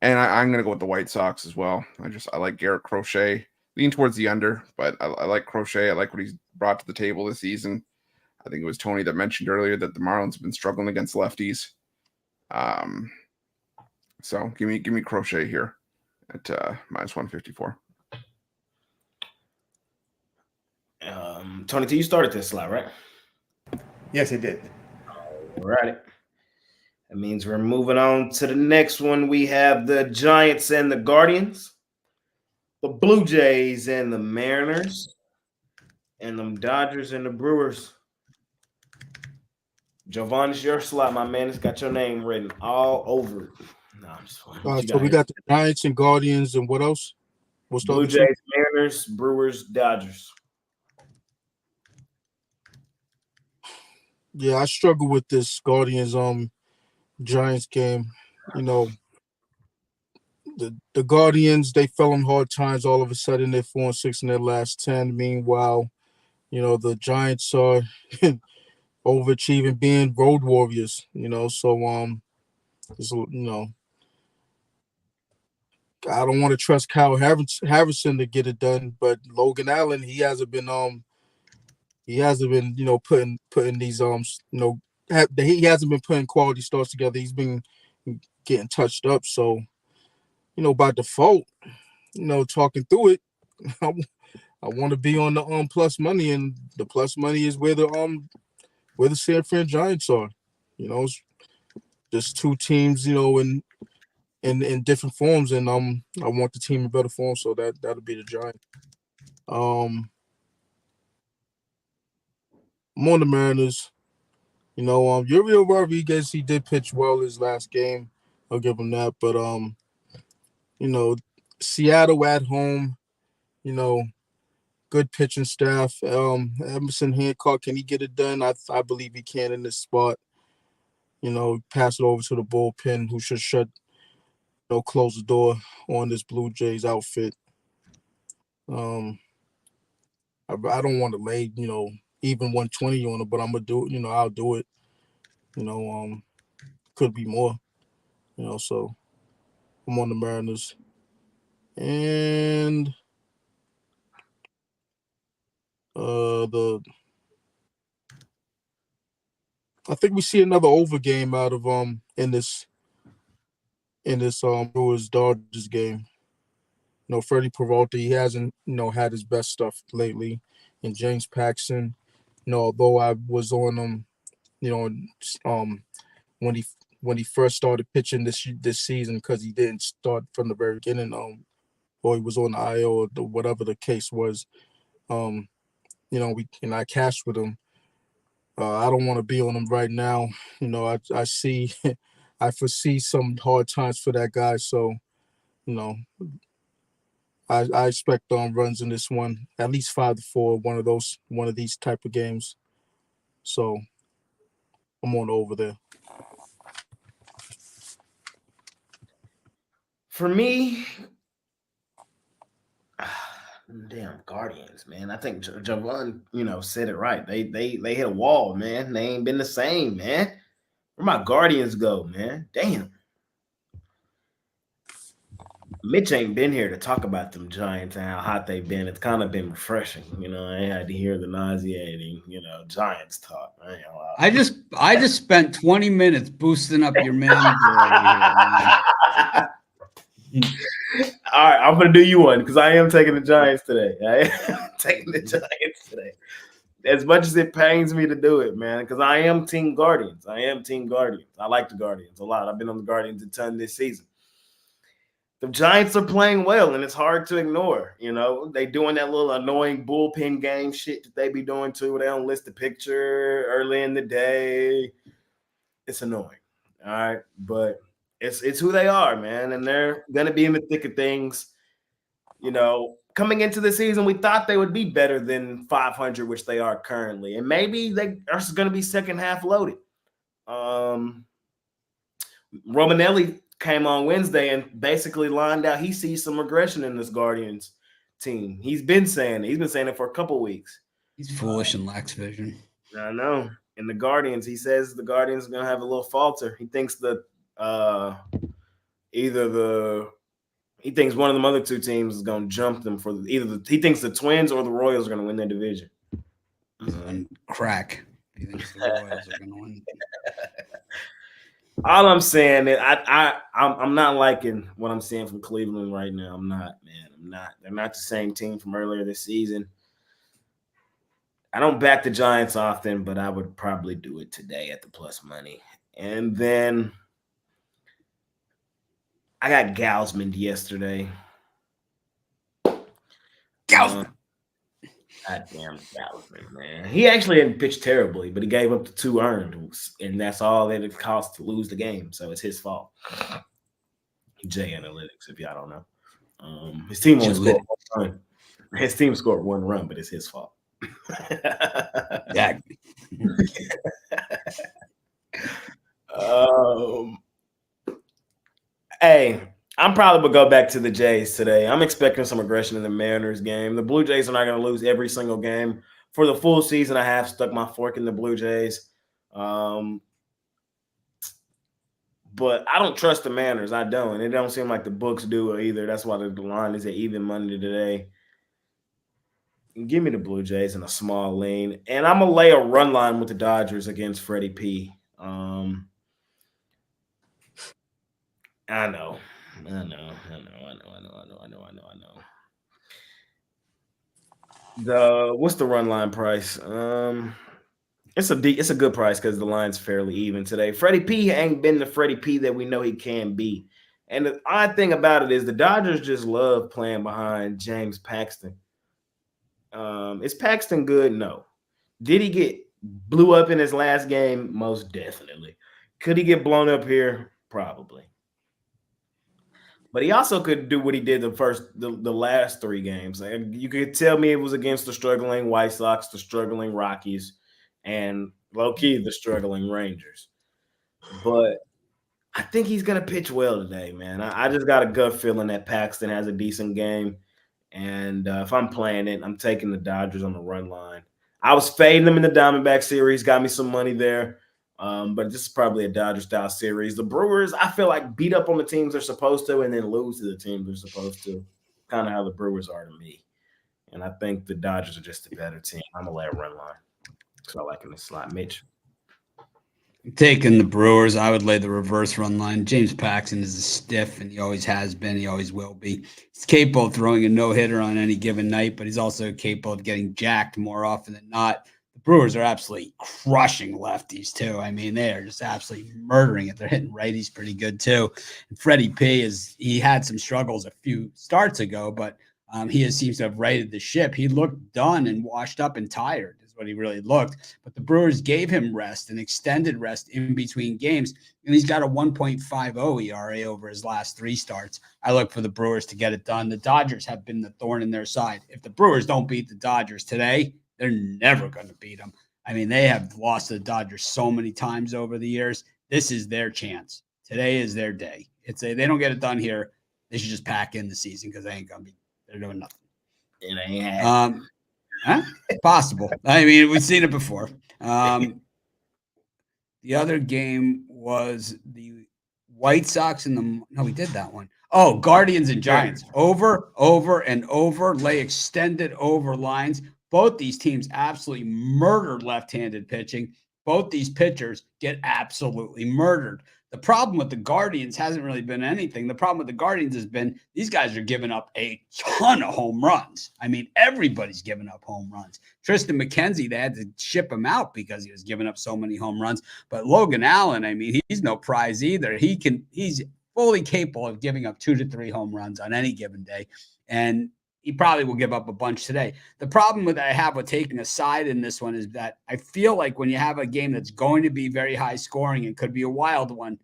And I'm going to go with the White Sox as well. I like Garrett Crochet. Lean towards the under, but I like Crochet. I like what he's brought to the table this season. I think it was Tony that mentioned earlier that the Marlins have been struggling against lefties. So give me Crochet here at minus 154. Tony T, you started this slot, right? Yes, it did. All right. That means we're moving on to the next one. We have the Giants and the Guardians, the Blue Jays and the Mariners, and the Dodgers and the Brewers. Jovan, it's your slot, my man. It's got your name written all over it. No, I'm just playing. What you So got we here? got the Giants and Guardians, and what else? What's the Blue other two? Jays, Mariners, Brewers, Dodgers. Yeah, I struggle with this Guardians Giants game. You know, the Guardians, they fell on hard times. All of a sudden, they're 4-6 in their last 10. Meanwhile, you know, the Giants are overachieving, being road warriors. You know, so it's, you know, I don't want to trust Kyle Harrison to get it done, but Logan Allen, he hasn't been you know, putting these you know, he hasn't been putting quality starts together. He's been getting touched up. So, you know, by default, you know, talking through it, I want to be on the plus money, and the plus money is where the San Fran Giants are. You know, it's just two teams, you know, in different forms, and I want the team in better form, so that'll be the Giants. I'm on the Mariners. You know, Uriel Rodriguez, he did pitch well his last game. I'll give him that. But you know, Seattle at home, you know, good pitching staff. Emerson Hancock, can he get it done? I believe he can in this spot. You know, pass it over to the bullpen, who should close the door on this Blue Jays outfit. I don't want to lay, you know, even 120 on it, but I'm gonna do it. You know, I'll do it. You know, could be more. You know, so I'm on the Mariners, and I think we see another over game out of in this Brewers-Dodgers game. You know, Freddie Peralta, he hasn't, you know, had his best stuff lately, and James Paxton, you know, although I was on him, you know, when he first started pitching this season, because he didn't start from the very beginning, or he was on the IL, or whatever the case was. You know, I cashed with him. I don't want to be on him right now. You know, I see, I foresee some hard times for that guy. So, you know, I expect runs in this one, at least 5-4, one of these type of games. So I'm on over there. For me, damn Guardians, man. I think Javon, you know, said it right. They hit a wall, man. They ain't been the same, man. Where my Guardians go, man? Damn. Mitch ain't been here to talk about them Giants and how hot they've been. It's kind of been refreshing, you know. I had to hear the nauseating, you know, Giants talk. I just spent 20 minutes boosting up your manager over here, man. All right, I'm gonna do you one because I am taking the Giants today. I am taking the Giants today. As much as it pains me to do it, man, because I am Team Guardians. I like the Guardians a lot. I've been on the Guardians a ton this season. The Giants are playing well, and it's hard to ignore. You know, they doing that little annoying bullpen game shit that they be doing too, where they don't list the picture early in the day. It's annoying. All right, but it's who they are, man, and they're gonna be in the thick of things. You know, coming into the season, we thought they would be better than 500, which they are currently, and maybe they are going to be second half loaded. Romanelli came on Wednesday and basically lined out he sees some regression in this Guardians team. He's been saying it for a couple weeks. He's foolish and lacks vision. I know. In the Guardians, he says the Guardians are going to have a little falter. He thinks that he thinks one of them other two teams is going to jump them for he thinks the Twins or the Royals are going to win their division. And crack. He thinks the Royals are going to win. All I'm saying is I'm not liking what I'm seeing from Cleveland right now. I'm not, man. I'm not. They're not the same team from earlier this season. I don't back the Giants often, but I would probably do it today at the plus money. And then I got Gausman yesterday. Gausman. Goddamn Gausman, man. He actually didn't pitch terribly, but he gave up the 2 earned, and that's all that it cost to lose the game. So it's his fault. J Analytics, if y'all don't know. His team only scored 1 run. His team scored 1 run, but it's his fault. Yeah. Hey, I'm probably gonna go back to the Jays today. I'm expecting some aggression in the Mariners game. The Blue Jays are not going to lose every single game. For the full season, I have stuck my fork in the Blue Jays. But I don't trust the Mariners. I don't. It don't seem like the books do either. That's why the line is at even money today. Give me the Blue Jays in a small lean. And I'm going to lay a run line with the Dodgers against Freddie P. I know. What's the run line price? It's a good price because the line's fairly even today. Freddie P ain't been the Freddie P that we know he can be. And the odd thing about it is the Dodgers just love playing behind James Paxton. Is Paxton good? No. Did he get blew up in his last game? Most definitely. Could he get blown up here? Probably. But he also could do what he did the last 3 games. And you could tell me it was against the struggling White Sox, the struggling Rockies, and low-key the struggling Rangers. But I think he's going to pitch well today, man. I just got a gut feeling that Paxton has a decent game. And if I'm playing it, I'm taking the Dodgers on the run line. I was fading them in the Diamondback series, got me some money there. But this is probably a Dodger-style series. The Brewers, I feel like, beat up on the teams they're supposed to and then lose to the teams they're supposed to. Kind of how the Brewers are to me. And I think the Dodgers are just a better team. I'm going to lay a run line. So I like in the slot. Mitch? Taking the Brewers, I would lay the reverse run line. James Paxton is a stiff, and he always has been. He always will be. He's capable of throwing a no-hitter on any given night, but he's also capable of getting jacked more often than not. The Brewers are absolutely crushing lefties, too. I mean, they are just absolutely murdering it. They're hitting righties pretty good, too. And Freddie P, he had some struggles a few starts ago, but he seems to have righted the ship. He looked done and washed up and tired. What he really looked, but the Brewers gave him rest, an extended rest in between games, and he's got a 1.50 ERA over his last 3 starts. I look for the Brewers to get it done. The Dodgers have been the thorn in their side. If the Brewers don't beat the Dodgers today, they're never going to beat them. I mean, they have lost to the Dodgers so many times over the years. This is their chance. Today is their day. They don't get it done here, they should just pack in the season because they're doing nothing. It ain't happening. Possible. I mean, we've seen it before. The other game was the White Sox we did that one. Oh, Guardians and Giants. Over, and over. Lay extended over lines. Both these teams absolutely murdered left-handed pitching. Both these pitchers get absolutely murdered. The problem with the Guardians hasn't really been anything. The problem with the Guardians has been these guys are giving up a ton of home runs. I mean, everybody's giving up home runs. Tristan McKenzie, they had to ship him out because he was giving up so many home runs. But Logan Allen, I mean, he's no prize either. He's fully capable of giving up 2 to 3 home runs on any given day. And he probably will give up a bunch today. The problem I have with taking a side in this one is that I feel like when you have a game that's going to be very high scoring and could be a wild one,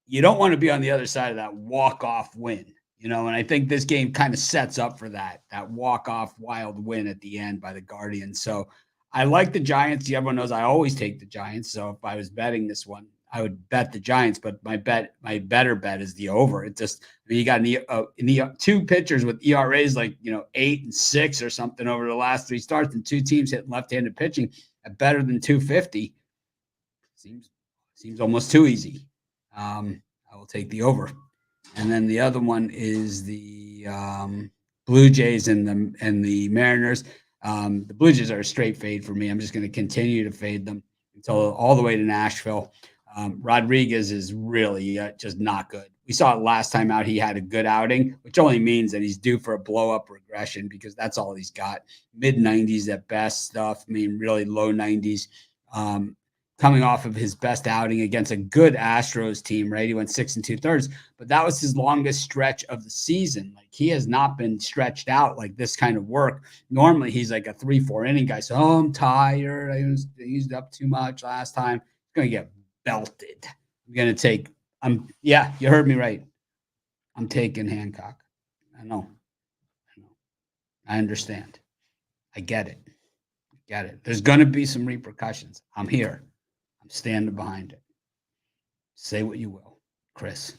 you don't want to be on the other side of that walk-off win, and I think this game kind of sets up for that walk-off wild win at the end by the Guardians. So I like the Giants. Everyone knows I always take the Giants. So if I was betting this one, I would bet the Giants, but my better bet is the over. It just, you got 2 pitchers with ERAs like, 8 and 6 or something over the last 3 starts, and 2 teams hitting left-handed pitching at better than 250. Seems almost too easy. I will take the over. And then the other one is the Blue Jays and the Mariners. The Blue Jays are a straight fade for me. I'm just going to continue to fade them until all the way to Nashville. Rodriguez is really just not good. We saw it last time out. He had a good outing, which only means that he's due for a blow-up regression because that's all he's got. Mid-90s at best stuff. I mean, really low 90s. Coming off of his best outing against a good Astros team, right? He went 6 2/3, but that was his longest stretch of the season. Like, he has not been stretched out like this kind of work. Normally, he's like a 3-4 inning guy. So, I'm tired. I used up too much last time. He's going to get belted. I'm going to take yeah, you heard me right. I'm taking Hancock. I know. I understand. I get it. There's going to be some repercussions. I'm here. I'm standing behind it. Say what you will, Chris.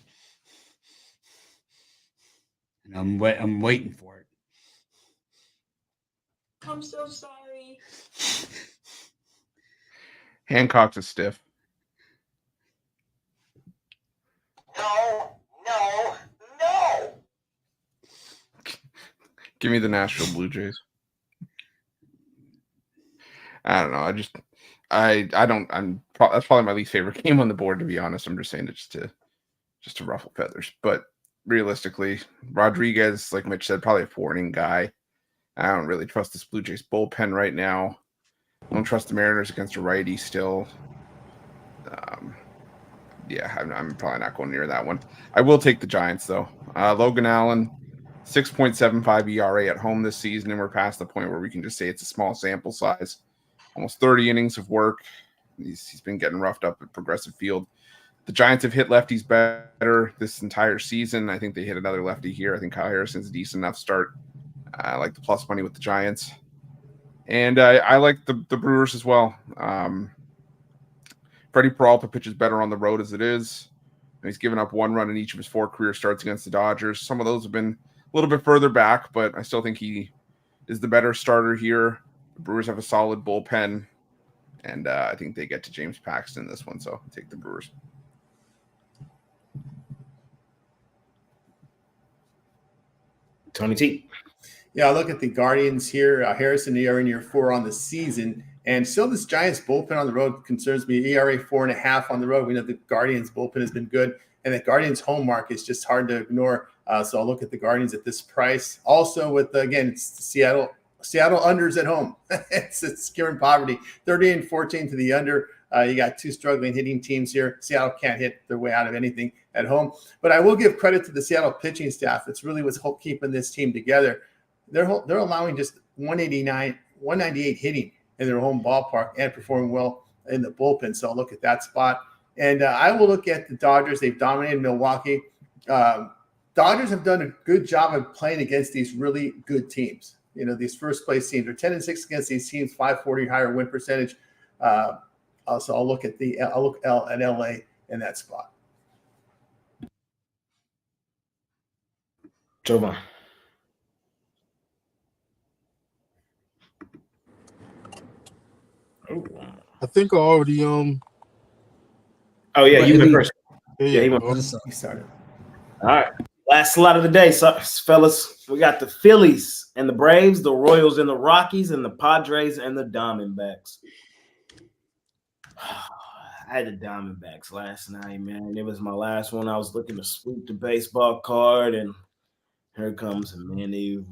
And I'm waiting for it. I'm so sorry. Hancock's a stiff. No. Give me the Nashville Blue Jays. I don't know. That's probably my least favorite game on the board, to be honest. I'm just saying it just to ruffle feathers. But realistically, Rodriguez, like Mitch said, probably a 4-inning guy. I don't really trust this Blue Jays bullpen right now. I don't trust the Mariners against a righty still. I'm probably not going near that one. I will take the Giants, though. Logan Allen, 6.75 ERA at home this season, and we're past the point where we can just say it's a small sample size. Almost 30 innings of work. He's been getting roughed up at Progressive Field. The Giants have hit lefties better this entire season. I think they hit another lefty here. I think Kyle Harrison's a decent enough start. I like the plus money with the Giants. And I like the Brewers as well. Freddie Peralta pitches better on the road as it is. And he's given up 1 run in each of his 4 career starts against the Dodgers. Some of those have been a little bit further back, but I still think he is the better starter here. The Brewers have a solid bullpen, and I think they get to James Paxton this one, so I'll take the Brewers. Tony T. Yeah, I look at the Guardians here. Harrison ERA in year 4 on the season. And still this Giants bullpen on the road concerns me. ERA 4.5 on the road. We know the Guardians bullpen has been good. And the Guardians home market is just hard to ignore. So I'll look at the Guardians at this price. Also with, again, it's Seattle unders at home. it's scaring poverty. 30-14 to the under. You got 2 struggling hitting teams here. Seattle can't hit their way out of anything at home. But I will give credit to the Seattle pitching staff. It's really what's keeping this team together. They're allowing just 198 hitting in their home ballpark and performing well in the bullpen. So I'll look at that spot. And I will look at the Dodgers. They've dominated Milwaukee. Dodgers have done a good job of playing against these really good teams. You know, these first place teams are 10-6 against these teams, 540 higher win percentage. Also, I'll look at LA in that spot. Jovan. I think I already Oh yeah, you went first. yeah, he went first. He started. All right. Last slot of the day, fellas. We got the Phillies and the Braves, the Royals and the Rockies, and the Padres and the Diamondbacks. I had the Diamondbacks last night, man. It was my last one. I was looking to sweep the baseball card, and here comes a mini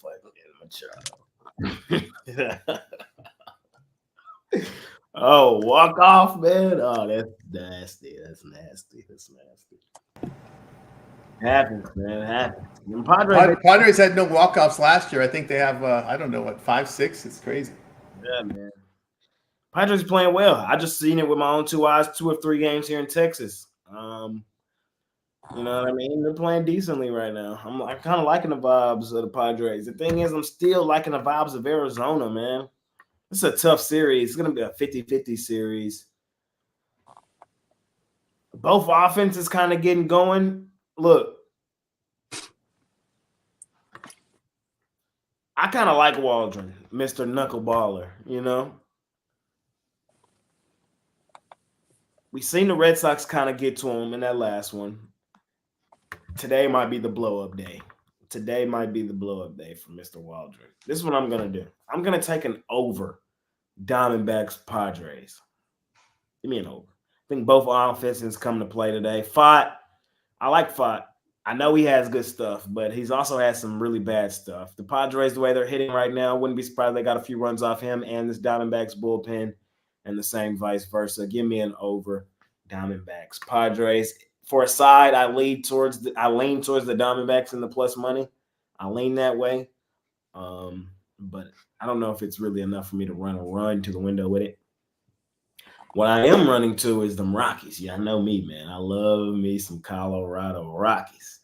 fucking Machado. Oh, walk off, man. Oh, that's nasty. That's nasty. Happens, man. Happens. Padres had no walk-offs last year. I think they have, 5-6. It's crazy. Yeah, man. Padres playing well. I just seen it with my own 2 eyes, 2 of 3 games here in Texas. You know what I mean? They're playing decently right now. I'm kind of liking the vibes of the Padres. The thing is, I'm still liking the vibes of Arizona, man. It's a tough series. It's going to be a 50-50 series. Both offenses kind of getting going. Look, I kind of like Waldron, Mr. Knuckleballer, you know? We seen the Red Sox kind of get to him in that last one. Today might be the blow-up day. Today might be the blow-up day for Mr. Waldron. This is what I'm going to do. I'm going to take an over Diamondbacks-Padres. Give me an over. I think both offenses come to play today. Fought I like Fott. I know he has good stuff, but he's also had some really bad stuff. The Padres, the way they're hitting right now, wouldn't be surprised they got a few runs off him and this Diamondbacks bullpen, and the same vice versa. Give me an over Diamondbacks. Padres. For a side, I lean towards the Diamondbacks in the plus money. I lean that way. But I don't know if it's really enough for me to run to the window with it. What I am running to is them Rockies. Yeah, I know me, man. I love me some Colorado Rockies.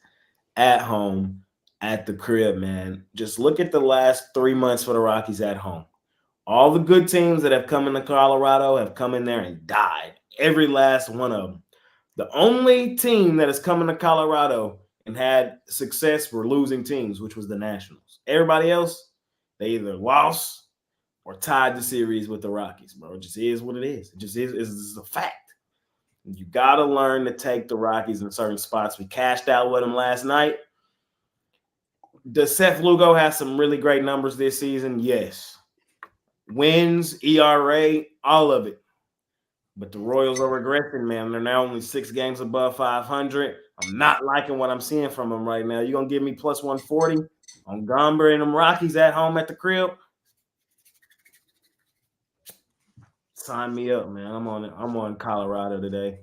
At home, at the crib, man. Just look at the last 3 months for the Rockies at home. All the good teams that have come into Colorado have come in there and died. Every last one of them. The only team that has come into Colorado and had success were losing teams, which was the Nationals. Everybody else, they either lost or tied the series with the Rockies, bro. It just is what it is. It just is. It's a fact. You got to learn to take the Rockies in certain spots. We cashed out with them last night. Does Seth Lugo have some really great numbers this season? Yes. Wins, ERA, all of it. But the Royals are regressing, man. They're now only 6 games above 500. I'm not liking what I'm seeing from them right now. You're going to give me plus 140 on Gomber and them Rockies at home at the crib? Sign me up, man. I'm on Colorado today.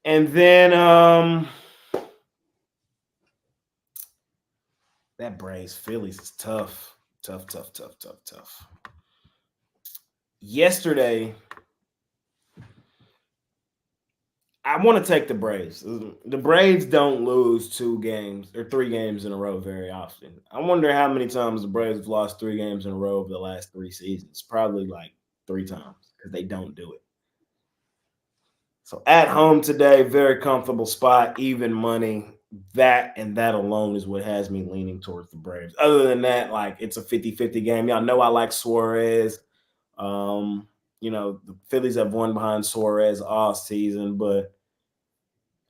And then that Braves Phillies is tough. Tough. Yesterday, I want to take the Braves. The Braves don't lose 2 games or 3 games in a row very often. I wonder how many times the Braves have lost 3 games in a row over the last 3 seasons. Probably like 3 times because they don't do it. So at home today, very comfortable spot, even money. That and that alone is what has me leaning towards the Braves. Other than that, like it's a 50-50 game. Y'all know I like Suarez. The Phillies have won behind Suarez all season, but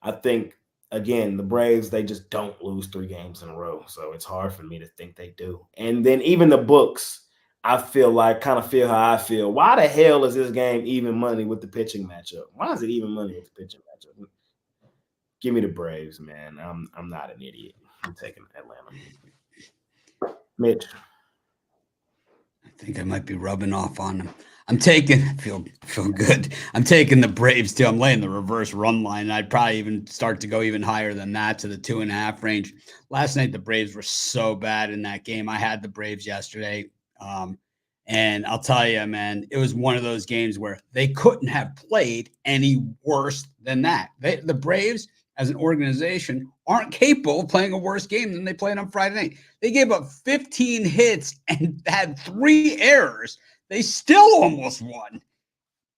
I think, again, the Braves, they just don't lose 3 games in a row. So it's hard for me to think they do. And then even the books, I feel how I feel. Why the hell is this game even money with the pitching matchup? Why is it even money with the pitching matchup? Give me the Braves, man. I'm not an idiot. I'm taking Atlanta. Mitch. I think I might be rubbing off on them. I'm taking feel good. I'm taking the Braves too. I'm laying the reverse run line. I'd probably even start to go even higher than that to the 2.5 range. Last night the Braves were so bad in that game. I had the Braves yesterday. And I'll tell you, man, it was one of those games where they couldn't have played any worse than that. The Braves, as an organization, aren't capable of playing a worse game than they played on Friday night. They gave up 15 hits and had 3 errors. They still almost won.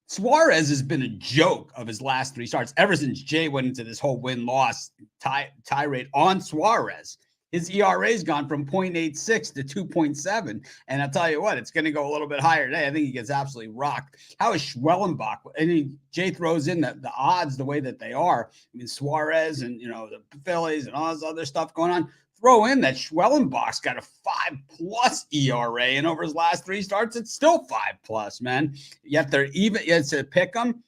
Suarez has been a joke of his last 3 starts ever since Jay went into this whole win-loss tirade on Suarez. His ERA has gone from 0.86 to 2.7. And I'll tell you what, it's going to go a little bit higher today. I think he gets absolutely rocked. How is Schwellenbach? I mean, Jay throws in the odds the way that they are. I mean, Suarez and, the Phillies and all this other stuff going on. Throw in that Schwellenbach's got a 5+ ERA. And over his last 3 starts, it's still 5+, man. Yet they're even. It's a pick 'em.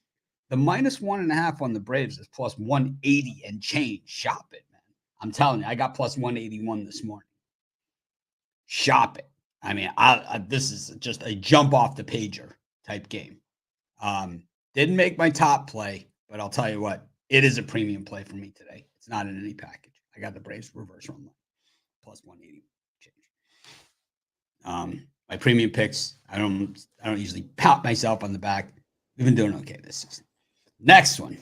The -1.5 on the Braves is plus 180 and change. Shop it. I'm telling you, I got plus 181 this morning. Shop it. I mean, this is just a jump off the pager type game. Didn't make my top play, but I'll tell you what, it is a premium play for me today. It's not in any package. I got the Braves reverse run line, plus 180 change. My premium picks, I don't usually pat myself on the back. We've been doing okay this season. Next one.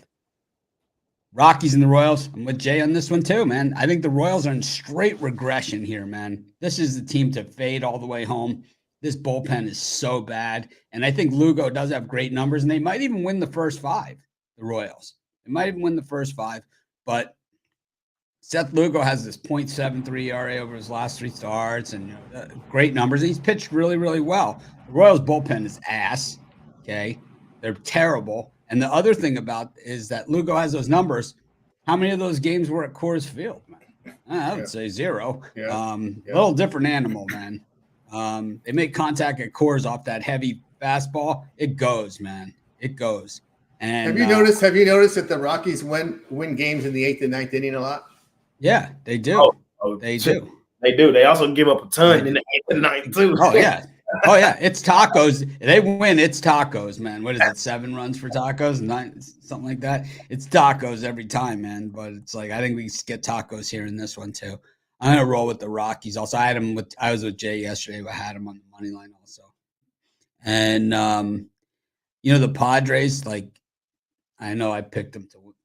Rockies and the Royals. I'm with Jay on this one too, man. I think the Royals are in straight regression here, man. This is the team to fade all the way home. This bullpen is so bad. And I think Lugo does have great numbers, and they might even win the first 5, the Royals. They might even win the first 5. But Seth Lugo has this 0.73 ERA over his last 3 starts and great numbers. And he's pitched really, really well. The Royals bullpen is ass, okay? They're terrible. And the other thing is that Lugo has those numbers. How many of those games were at Coors Field, man? I would say 0. A little different animal, man. They make contact at Coors off that heavy fastball. It goes, man. It goes. And Have you noticed that the Rockies win games in the 8th and 9th inning a lot? Yeah, they do. They do. They do. They also give up a ton in the 8th and 9th too. Oh yeah. Oh yeah. It's tacos. They win. It's tacos, man. What is it? 7 runs for tacos, 9, something like that. It's tacos every time, man. But it's like I think we get tacos here in this one too. I'm gonna roll with the Rockies. Also, I was with Jay yesterday. I had him on the money line also. And the Padres, like I know I picked them to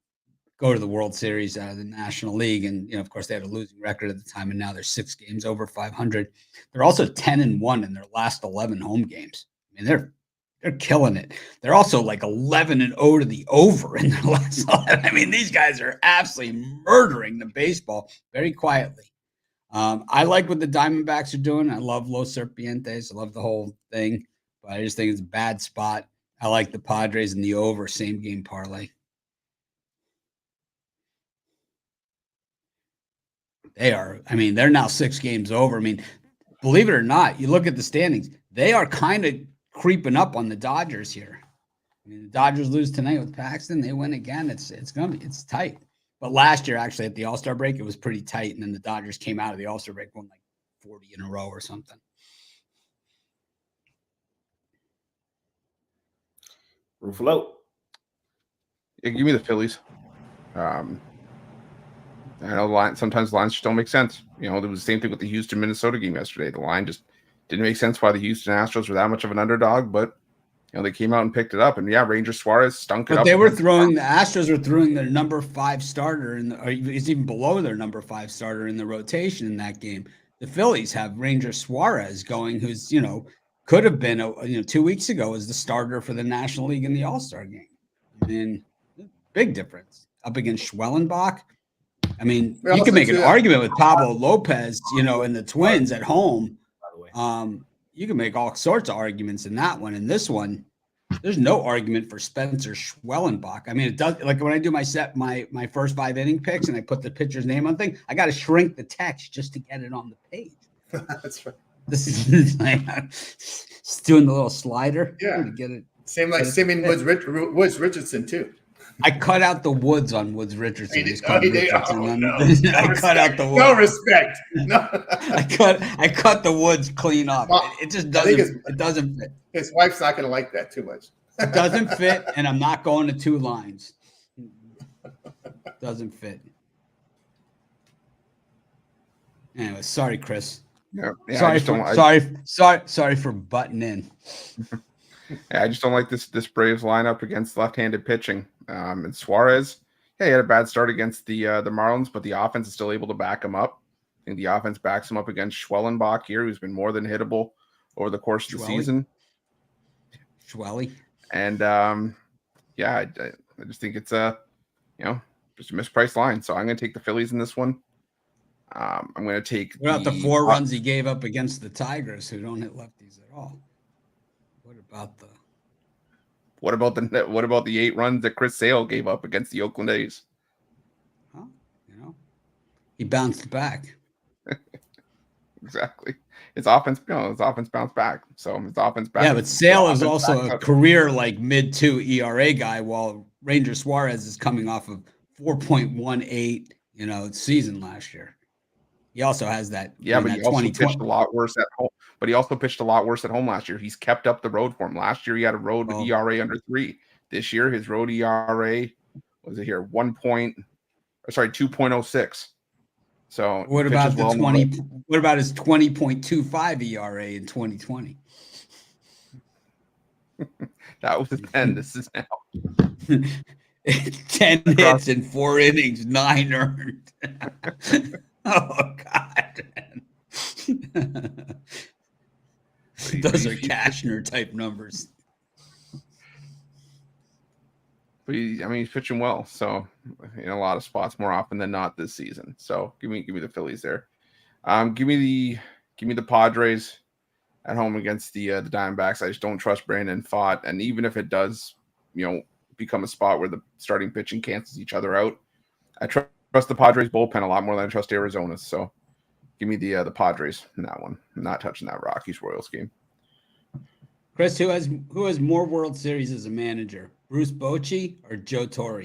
go to the World Series out of the National League. And, of course, they had a losing record at the time, and now they're 6 games over 500. They're also 10-1 in their last 11 home games. I mean, they're killing it. They're also like 11-0 to the over in their last 11. I mean, these guys are absolutely murdering the baseball very quietly. I like what the Diamondbacks are doing. I love Los Serpientes. I love the whole thing, but I just think it's a bad spot. I like the Padres in the over, same game parlay. They're now 6 games over. I memean, believe it or not, you look at the standings, they are kind of creeping up on the Dodgers here. I mean, the Dodgers lose tonight with Paxton. They win again. It's tight. But last year, actually, at the All-Star break, it was pretty tight. And then the Dodgers came out of the All-Star break, won like 40 in a row or something. Ruffalo. Yeah, give me the Phillies. I know sometimes lines just don't make sense. There was the same thing with the Houston-Minnesota game yesterday. The line just didn't make sense why the Houston Astros were that much of an underdog, but they came out and picked it up. And yeah, Ranger Suarez stunk it up. But the Astros were throwing their number 5 starter, or it's even below their number 5 starter in the rotation in that game. The Phillies have Ranger Suarez going, who's, could have been, 2 weeks ago as the starter for the National League in the All-Star game. I mean, big difference. Up against Schwellenbach. I mean, you can make an argument with Pablo Lopez, and the Twins at home. You can make all sorts of arguments in that one. In this one, there's no argument for Spencer Schwellenbach. I mean, it does, like when I do my first 5 inning picks and I put the pitcher's name on thing, I got to shrink the text just to get it on the page. That's right. This is like just doing the little slider. Yeah. To get it. Same in Woods Richardson too. I cut out the Woods on Woods Richardson. I cut out the Woods. No respect. No. I cut the Woods clean up. Well, it just doesn't. It doesn't fit. His wife's not going to like that too much. It doesn't fit, and I'm not going to 2 lines. Doesn't fit. Anyway, sorry, Chris. Yeah, sorry for butting in. Yeah, I just don't like this Braves lineup against left-handed pitching. And Suarez, he had a bad start against the Marlins, but the offense is still able to back him up. I think the offense backs him up against Schwellenbach here, who's been more than hittable over the course of the season. Schwelly. And I just think it's just a mispriced line. So I'm going to take the Phillies in this one. I'm going to take. What about the 4 runs he gave up against the Tigers, who don't hit lefties at all? What about the 8 runs that Chris Sale gave up against the Oakland A's? Huh? He bounced back. Exactly. His offense bounced back. So his offense back. Yeah, but Sale is also a career like mid-2 ERA guy, while Ranger Suarez is coming off of 4.18, season last year. He also has that. Yeah, but he also pitched a lot worse at home. But he also pitched a lot worse at home last year. He's kept up the road for him. Last year, he had a road ERA under 3. This year, his road ERA, what is it here? 2.06. So what about the 20? What about his 20.25 ERA in 2020? That was 10. This is now 10 hits in 4 innings, 9 earned. Oh God. Those are Cashner type numbers. But he's pitching well, so in a lot of spots more often than not this season. So give me the Phillies there. Give me the Padres at home against the Diamondbacks. I just don't trust Brandon Pfaadt, and even if it does, become a spot where the starting pitching cancels each other out, I trust the Padres bullpen a lot more than I trust Arizona's. So give me the Padres in that one. I'm not touching that Rockies-Royals game. Chris, who has more World Series as a manager, Bruce Bochy or Joe Torre?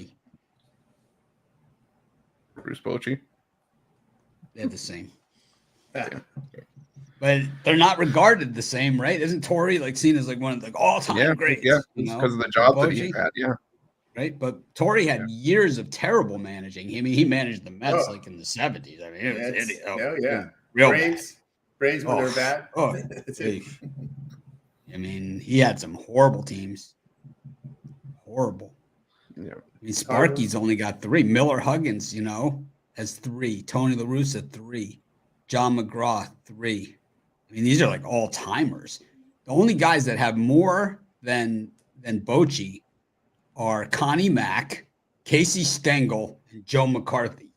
Bruce Bochy. They're the same. Yeah. But they're not regarded the same, right? Isn't Torre like seen as like one of the all-time greats? Yeah, you it's know, because of the job that he Bochy, had. Yeah, right. But Torre had years of terrible managing. I mean, he managed the Mets Oh. like in the 70s. I mean, it was It's- idiot. yeah. Real Braves when bad. they're bad. Oh, That's it. I mean, he had some horrible teams. Horrible. yeah. I mean, Sparky's only got 3. Miller Huggins, has 3. Tony La Russa, 3. John McGraw, 3. I mean, these are like all timers. The only guys that have more than Bochy are Connie Mack, Casey Stengel, and Joe McCarthy.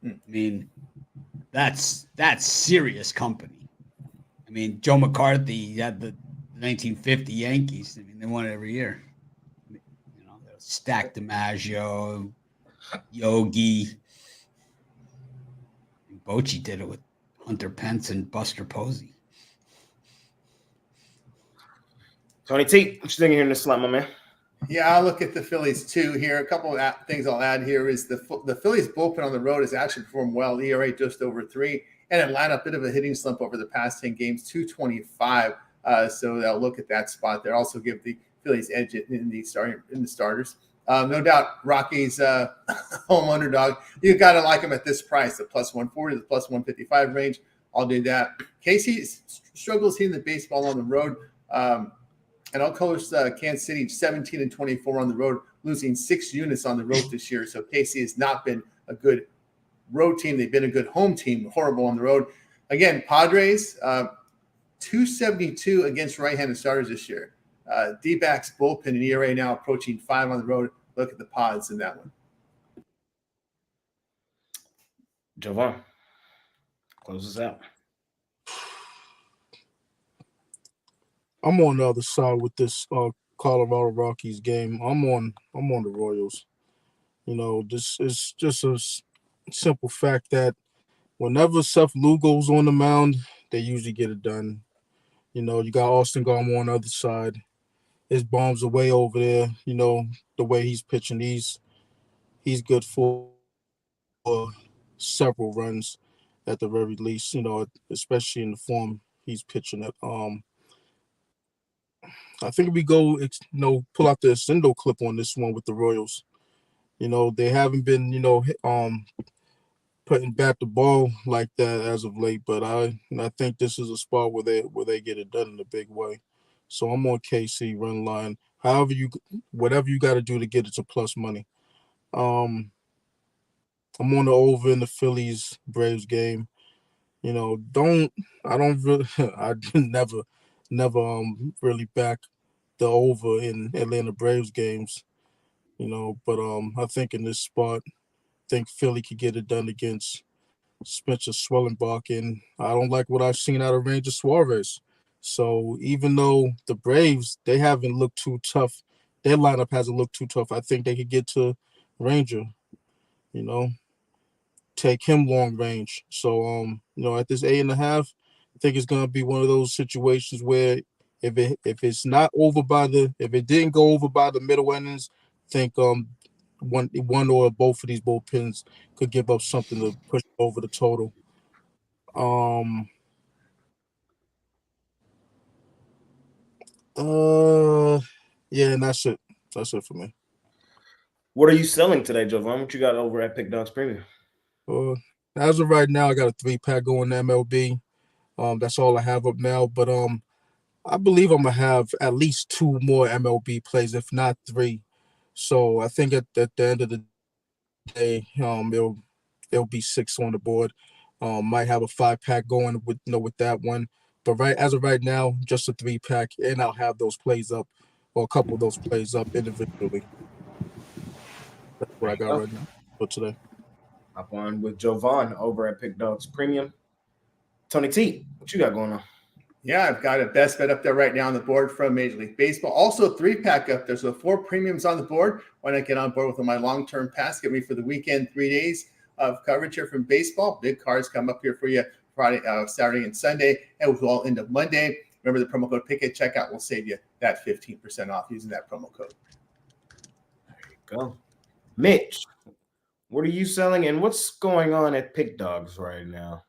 I mean, that's serious company. I mean, Joe McCarthy had the 1950 Yankees. I mean, they won it every year. Stack DiMaggio, Yogi. Bochy did it with Hunter Pence and Buster Posey. Tony T, what you thinking here in this slump, my man? Yeah, I'll look at the Phillies too here. A couple of things I'll add here is the Phillies bullpen on the road has actually performed well. ERA just over 3, and Atlanta a bit of a hitting slump over the past 10 games, 225. So they'll look at that spot there. Also give the Phillies edge in the starters. No doubt, Rockies home underdog. You got to like them at this price, the plus 140, the plus 155 range. I'll do that. Casey struggles hitting the baseball on the road. And I'll coach Kansas City 17-24 on the road, losing 6 units on the road this year. So KC has not been a good road team. They've been a good home team, horrible on the road. Again, Padres, 272 against right-handed starters this year. D-backs bullpen and ERA now approaching 5 on the road. Look at the Pods in that one. Jovan, close us out. I'm on the other side with this Colorado Rockies game. I'm on the Royals. This is just a simple fact that whenever Seth Lugo's on the mound, they usually get it done. You got Austin Garmo on the other side. His bombs are way over there. The way he's pitching, he's good for several runs at the very least. Especially in the form he's pitching at. I think if we go, pull out the Ascendo clip on this one with the Royals. They haven't been, putting back the ball like that as of late, but I think this is a spot where they get it done in a big way. So I'm on KC run line. Whatever you got to do to get it to plus money. I'm on the over in the Phillies-Braves game. I never really back the over in Atlanta Braves games, but I think in this spot, I think Philly could get it done against Spencer Swellenbach, and I don't like what I've seen out of Ranger Suarez. So even though the Braves, they haven't looked too tough, their lineup hasn't looked too tough, I think they could get to Ranger, take him long range. So at this 8.5, I think it's gonna be one of those situations where if it's not over if it didn't go over by the middle innings, I think one or both of these bullpens could give up something to push over the total. Yeah, and that's it. That's it for me. What are you selling today, Jovan? What you got over at Pick Dogs Premium? As of right now, I got a 3-pack going to MLB. That's all I have up now. But I believe I'm gonna have at least 2 more MLB plays, if not 3. So I think at the end of the day, it'll be 6 on the board. Might have a 5-pack going with that one. But as of right now, just a 3-pack, and I'll have those plays up, or a couple of those plays up individually. That's what I got right now for today. Hop on with Jovan over at Pick Dogs Premium. Tony T, what you got going on? Yeah, I've got a best bet up there right now on the board from Major League Baseball. Also, 3-pack up there. So 4 premiums on the board. Why not get on board with my long-term pass? Get me for the weekend, 3 days of coverage here from baseball. Big cards come up here for you Friday, Saturday, and Sunday, and we'll all end up Monday. remember the promo code PICK at checkout will save you that 15% off using that promo code. There you go. Mitch, what are you selling and what's going on at Pick Dogs right now?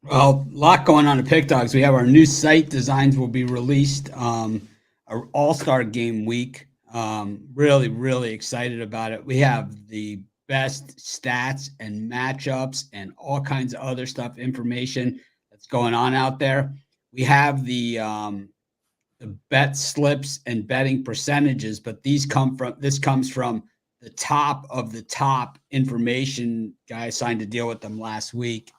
Well, a lot going on at Pick Dogs. We have our new site designs will be released. Our All-Star Game week. Really, really excited about it. We have the best stats and matchups and all kinds of other stuff, information that's going on out there. We have the bet slips and betting percentages, but this comes from the top of the top information. Guys signed a deal with them last week.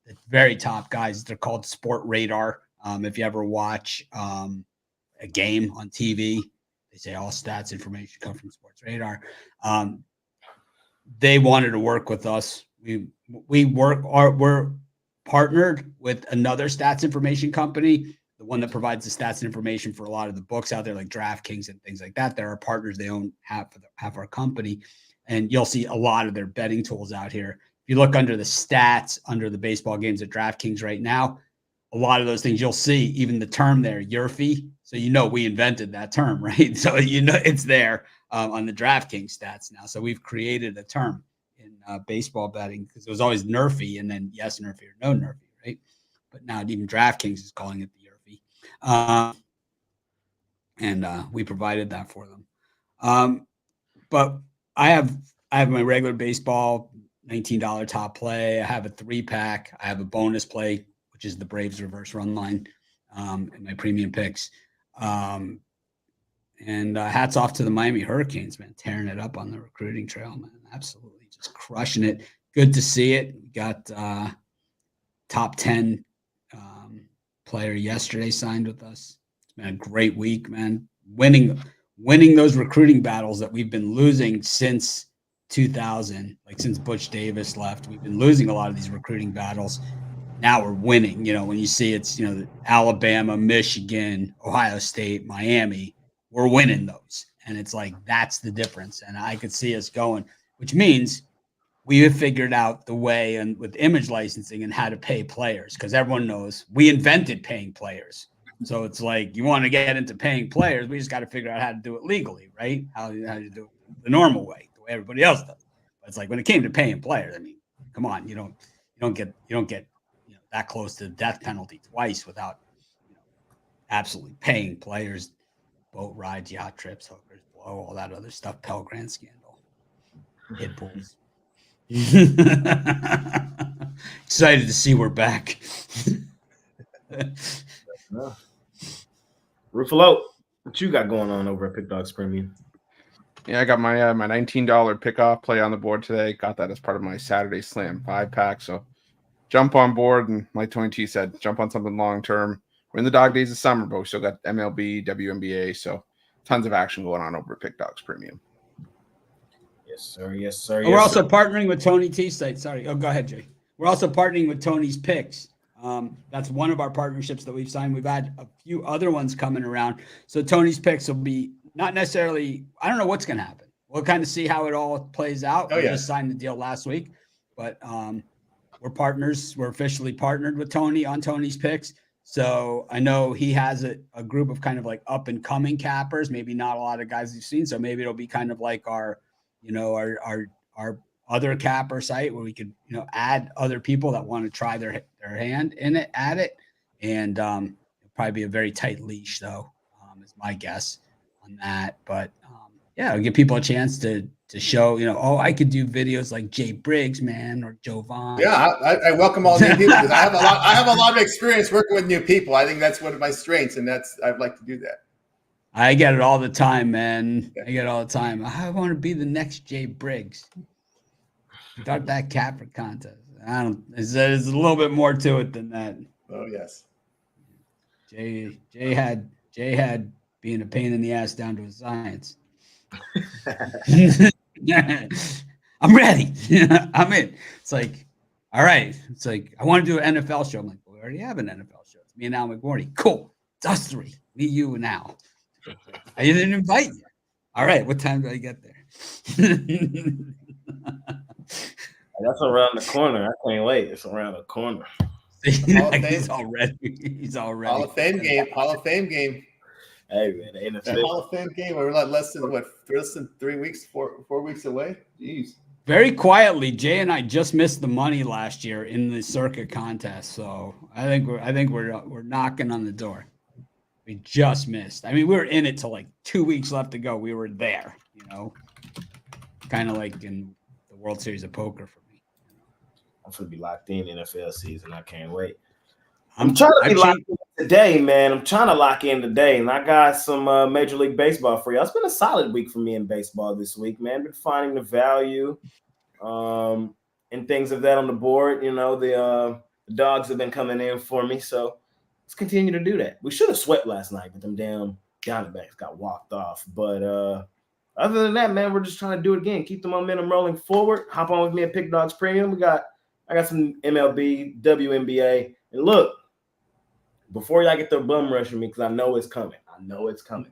The very top guys. They're called Sport Radar. If you ever watch a game on TV, they say all stats information come from Sports Radar. They wanted to work with us. We're partnered with another stats information company, the one that provides the stats and information for a lot of the books out there, like DraftKings and things like that. They're our partners. They own half our company, and you'll see a lot of their betting tools out here. If you look under the stats, under the baseball games at DraftKings right now, a lot of those things you'll see, even the term there, Yerfy. So we invented that term, right? So it's there on the DraftKings stats now. So we've created a term in baseball betting because it was always Nerfy and then yes Nerfy or no Nerfy, right? But now even DraftKings is calling it the Yerfy, and we provided that for them. But I have my regular baseball $19 top play. I have a 3-pack. I have a bonus play, which is the Braves reverse run line, and my premium picks. And hats off to the Miami Hurricanes, man, tearing it up on the recruiting trail, man. Absolutely just crushing it. Good to see it. We got top 10 player yesterday signed with us. It's been a great week, man. Winning those recruiting battles that we've been losing since 2000, like since Butch Davis left. We've been losing a lot of these recruiting battles. Now we're winning. When you see it's, Alabama, Michigan, Ohio State, Miami, we're winning those. And it's like, that's the difference. And I could see us going, which means we have figured out the way and with image licensing and how to pay players, because everyone knows we invented paying players. So it's like, you want to get into paying players, we just got to figure out how to do it legally, right? How to do it the normal way, the way everybody else does. But it's like when it came to paying players, I mean, come on, you don't get that close to the death penalty twice without absolutely paying players, boat rides, yacht trips, hookers, blow, all that other stuff, Pell Grant scandal, hit bulls. Excited to see we're back. Ruffalo, what you got going on over at Pick Dogs Premium? Yeah, I got my my $19 pickoff play on the board today. Got that as part of my Saturday Slam 5-pack. So jump on board, and like Tony T said, jump on something long term. We're in the dog days of summer, but we still got MLB, WNBA, so tons of action going on over at Pick Dogs Premium. Yes, sir. Yes, sir. We're also partnering with Tony T's site. Sorry. Oh, go ahead, Jay. We're also partnering with Tony's Picks. That's one of our partnerships that we've signed. We've had a few other ones coming around. So Tony's Picks will be not necessarily, I don't know what's going to happen. We'll kind of see how it all plays out. We just signed the deal last week, but we're partners. We're officially partnered with Tony on Tony's Picks. So I know he has a group of kind of like up and coming cappers, maybe not a lot of guys you've seen. So maybe it'll be kind of like our other capper site where we could, add other people that want to try their hand in it, at it. And it'll probably be a very tight leash though, is my guess on that. But it'll give people a chance to show, I could do videos like Jay Briggs, man, or Jovan. Yeah, I welcome all new people because I have a lot of experience working with new people. I think that's one of my strengths, and I'd like to do that. I get it all the time, man. I get it all the time. I want to be the next Jay Briggs. Start that capper contest. There's a little bit more to it than that. Oh yes. Jay had being a pain in the ass down to a science. I'm ready. I'm in. It's like, all right. It's like, I want to do an NFL show. I'm like, well, we already have an NFL show. It's me and Al McBorney. Cool. It's us three. Me, you, and Al. I didn't invite you. All right. What time do I get there? That's around the corner. I can't wait. It's around the corner. Hall of He's Fame. already. He's already. Hall of Fame game. Hall of Fame game. Hey man, the That NFL. Hall of Fame game. We're not less than 3 weeks, 4 weeks away. Jeez. Very quietly, Jay and I just missed the money last year in the circuit contest, so I think we're knocking on the door. We just missed. I mean, we were in it till like 2 weeks left to go. We were there, kind of like in the World Series of Poker for me. I'm gonna be locked in NFL season. I can't wait. I'm trying to be locked in today, man. I'm trying to lock in today, and I got some Major League Baseball for you. It's been a solid week for me in baseball this week, man. Been finding the value and things of that on the board. The dogs have been coming in for me, so let's continue to do that. We should have swept last night, but them damn Dbacks got walked off. But other than that, man, we're just trying to do it again. Keep the momentum rolling forward. Hop on with me at Pick Dogs Premium. I got some MLB, WNBA, and look. Before y'all get the bum rushing me, because I know it's coming.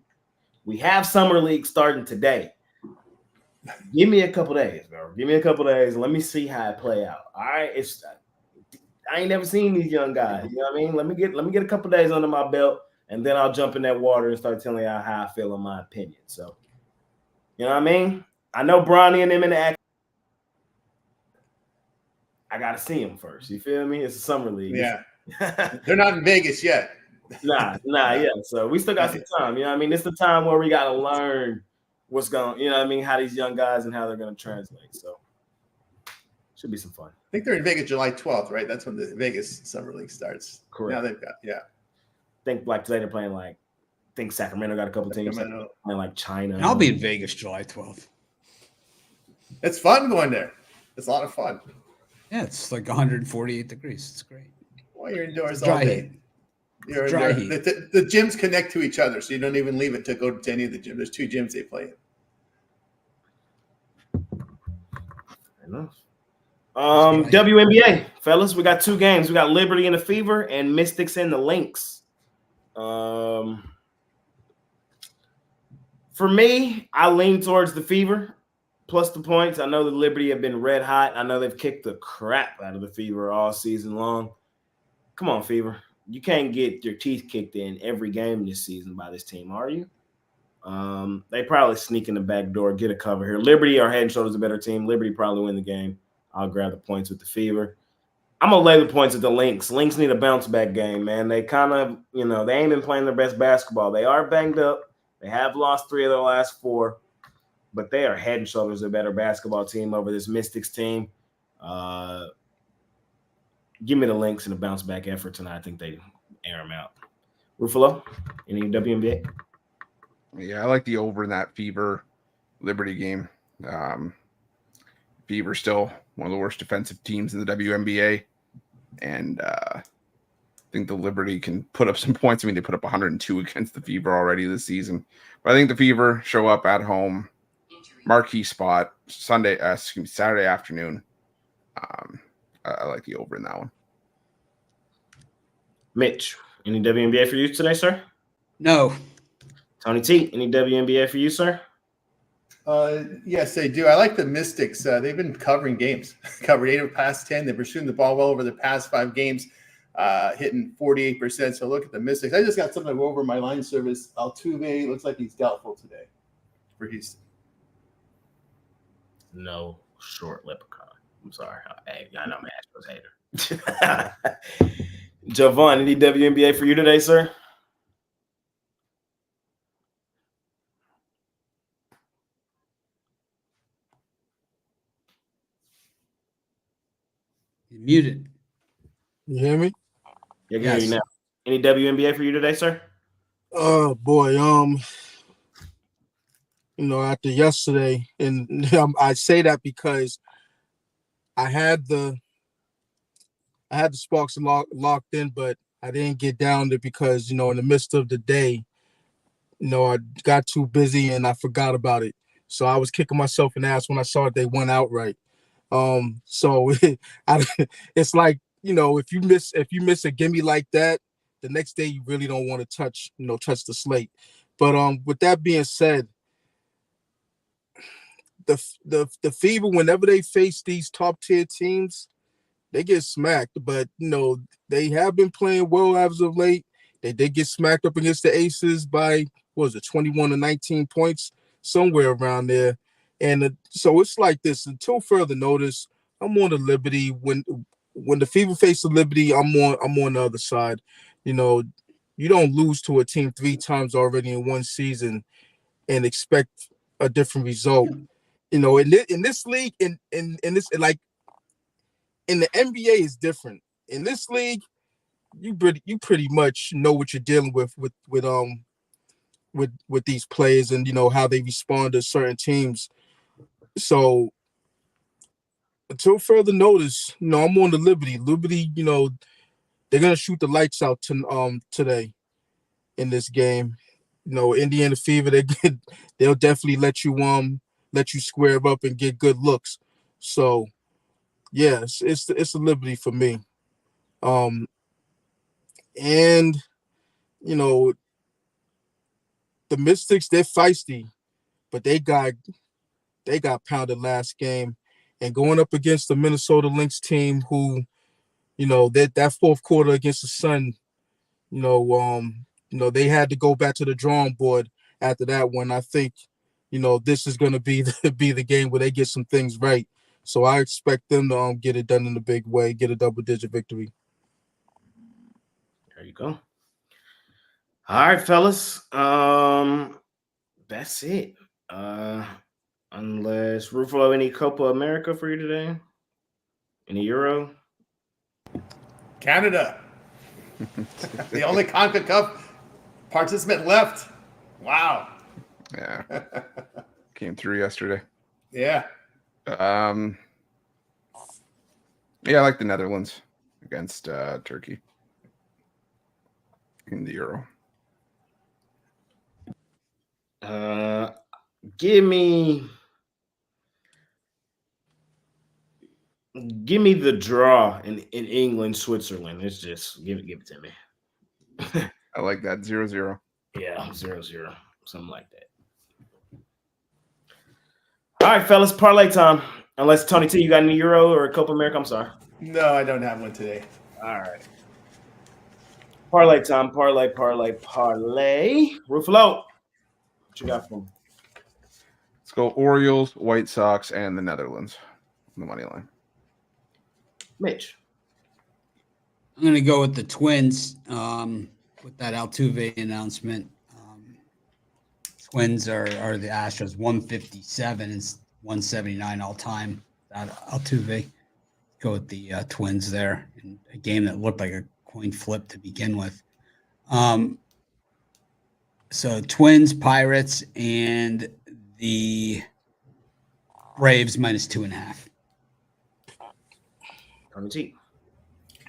We have Summer League starting today. Give me a couple days, bro. Give me a couple days. Let me see how it play out. All right. I ain't never seen these young guys. You know what I mean? Let me get a couple days under my belt, and then I'll jump in that water and start telling y'all how I feel in my opinion. So, you know what I mean? I know Bronny and them in the act. I gotta see them first. You feel me? It's a Summer League. Yeah. They're not in Vegas yet. Nah, yeah. So we still got some time. You know what I mean? It's the time where we got to learn what's going, you know what I mean? How these young guys and how they're going to translate. So should be some fun. I think they're in Vegas July 12th, right? That's when the Vegas Summer League starts. Correct. Now they've got, I think like today they're playing I think Sacramento got a couple teams playing like China. And I'll be in Vegas July 12th. It's fun going there. It's a lot of fun. Yeah, it's like 148 degrees. It's great. Well, you're indoors all day. You're dry heat. The gyms connect to each other, so you don't even leave it to go to any of the gyms. There's 2 gyms they play in. Enough. WNBA, fellas, we got 2 games. We got Liberty and the Fever and Mystics and the Lynx. For me, I lean towards the Fever plus the points. I know the Liberty have been red hot. I know they've kicked the crap out of the Fever all season long. Come on, Fever. You can't get your teeth kicked in every game this season by this team, are you? They probably sneak in the back door, get a cover here. Liberty are head and shoulders a better team. Liberty probably win the game. I'll grab the points with the Fever. I'm going to lay the points at the Lynx. Lynx need a bounce-back game, man. They kind of, they ain't been playing their best basketball. They are banged up. They have lost 3 of their last 4, but they are head and shoulders a better basketball team over this Mystics team. Give me the Lynx in a bounce-back effort tonight. I think they air them out. Ruffalo, any WNBA? Yeah, I like the over in that Fever Liberty game. Fever still one of the worst defensive teams in the WNBA, and I think the Liberty can put up some points. I mean, they put up 102 against the Fever already this season, but I think the Fever show up at home, marquee spot Saturday afternoon. I like the over in that one. Mitch, any WNBA for you today, sir? No. Tony T, any WNBA for you, sir? Yes, they do. I like the Mystics. They've been covering games. Covered 8 of the past 10. They've been shooting the ball well over the past 5 games, hitting 48%. So look at the Mystics. I just got something to go over my line service. Altuve looks like he's doubtful today for Houston. No short leprechaun. I'm sorry. Hey, I know I'm an Astros hater. Javon, any WNBA for you today, sir? You're muted. You hear me? Yeah, I can hear you now. Any WNBA for you today, sir? Oh boy, after yesterday, and I say that because I had the Sparks locked in, but I didn't get down there because in the midst of the day, I got too busy and I forgot about it. So I was kicking myself in the ass when I saw it. They went outright. So it's like if you miss a gimme like that, the next day you really don't want to touch the slate. But with that being said, the Fever, whenever they face these top tier teams, they get smacked, but they have been playing well as of late. They did get smacked up against the Aces by 21 to 19 points, somewhere around there. And so it's like this. Until further notice, I'm on the Liberty. When the Fever face the Liberty, I'm on the other side. You don't lose to a team 3 times already in one season and expect a different result. In this league, in this, like, in the NBA is different. In this league, you pretty much know what you're dealing with these players and how they respond to certain teams. So until further notice, I'm on the Liberty. Liberty, they're gonna shoot the lights out today in this game. Indiana Fever, they'll definitely let you square up and get good looks. So yes, it's a Liberty for me. And the Mystics, they're feisty, but they got pounded last game, and going up against the Minnesota Lynx team, who that fourth quarter against the Sun, they had to go back to the drawing board after that one. I think this is going to be the game where they get some things right. So I expect them to get it done in a big way, get a double-digit victory. There you go. All right, fellas. That's it. Unless Rufo, any Copa America for you today? Any Euro? Canada. The only CONCACAF participant left. Wow. Yeah. Came through yesterday. Yeah. Yeah, I like the Netherlands against Turkey in the Euro. Give me the draw in England, Switzerland. It's just give it to me. I like that 0-0. Yeah, 0-0, something like that. All right, fellas, parlay time. Unless Tony T, you got any Euro or a Copa America? I'm sorry. No, I don't have one today. All right. Parlay time. Parlay. Rufalo, what you got for me? Let's go Orioles, White Sox, and the Netherlands on the money line. Mitch. I'm going to go with the Twins with that Altuve announcement. Twins are the Astros 157 and 179 all time. Altuve. Go with the Twins there in a game that looked like a coin flip to begin with. So Twins, Pirates, and the Braves -2.5. Tony T.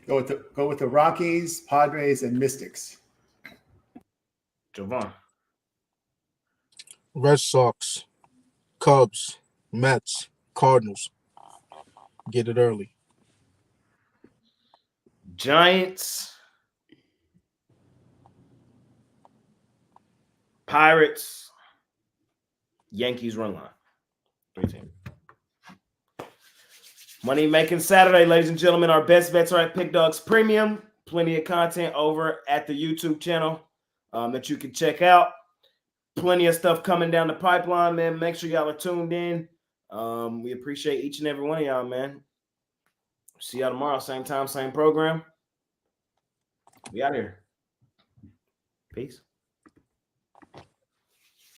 Go with the Rockies, Padres, and Mystics. Jovan. Red Sox, Cubs, Mets, Cardinals. Get it early. Giants, Pirates, Yankees run line. 3-team. Money making Saturday, ladies and gentlemen. Our best bets are at Pick Dogs Premium. Plenty of content over at the YouTube channel that you can check out. Plenty of stuff coming down the pipeline, man. Make sure y'all are tuned in. We appreciate each and every one of y'all, man. See y'all tomorrow, same time, same program. We out here. Peace.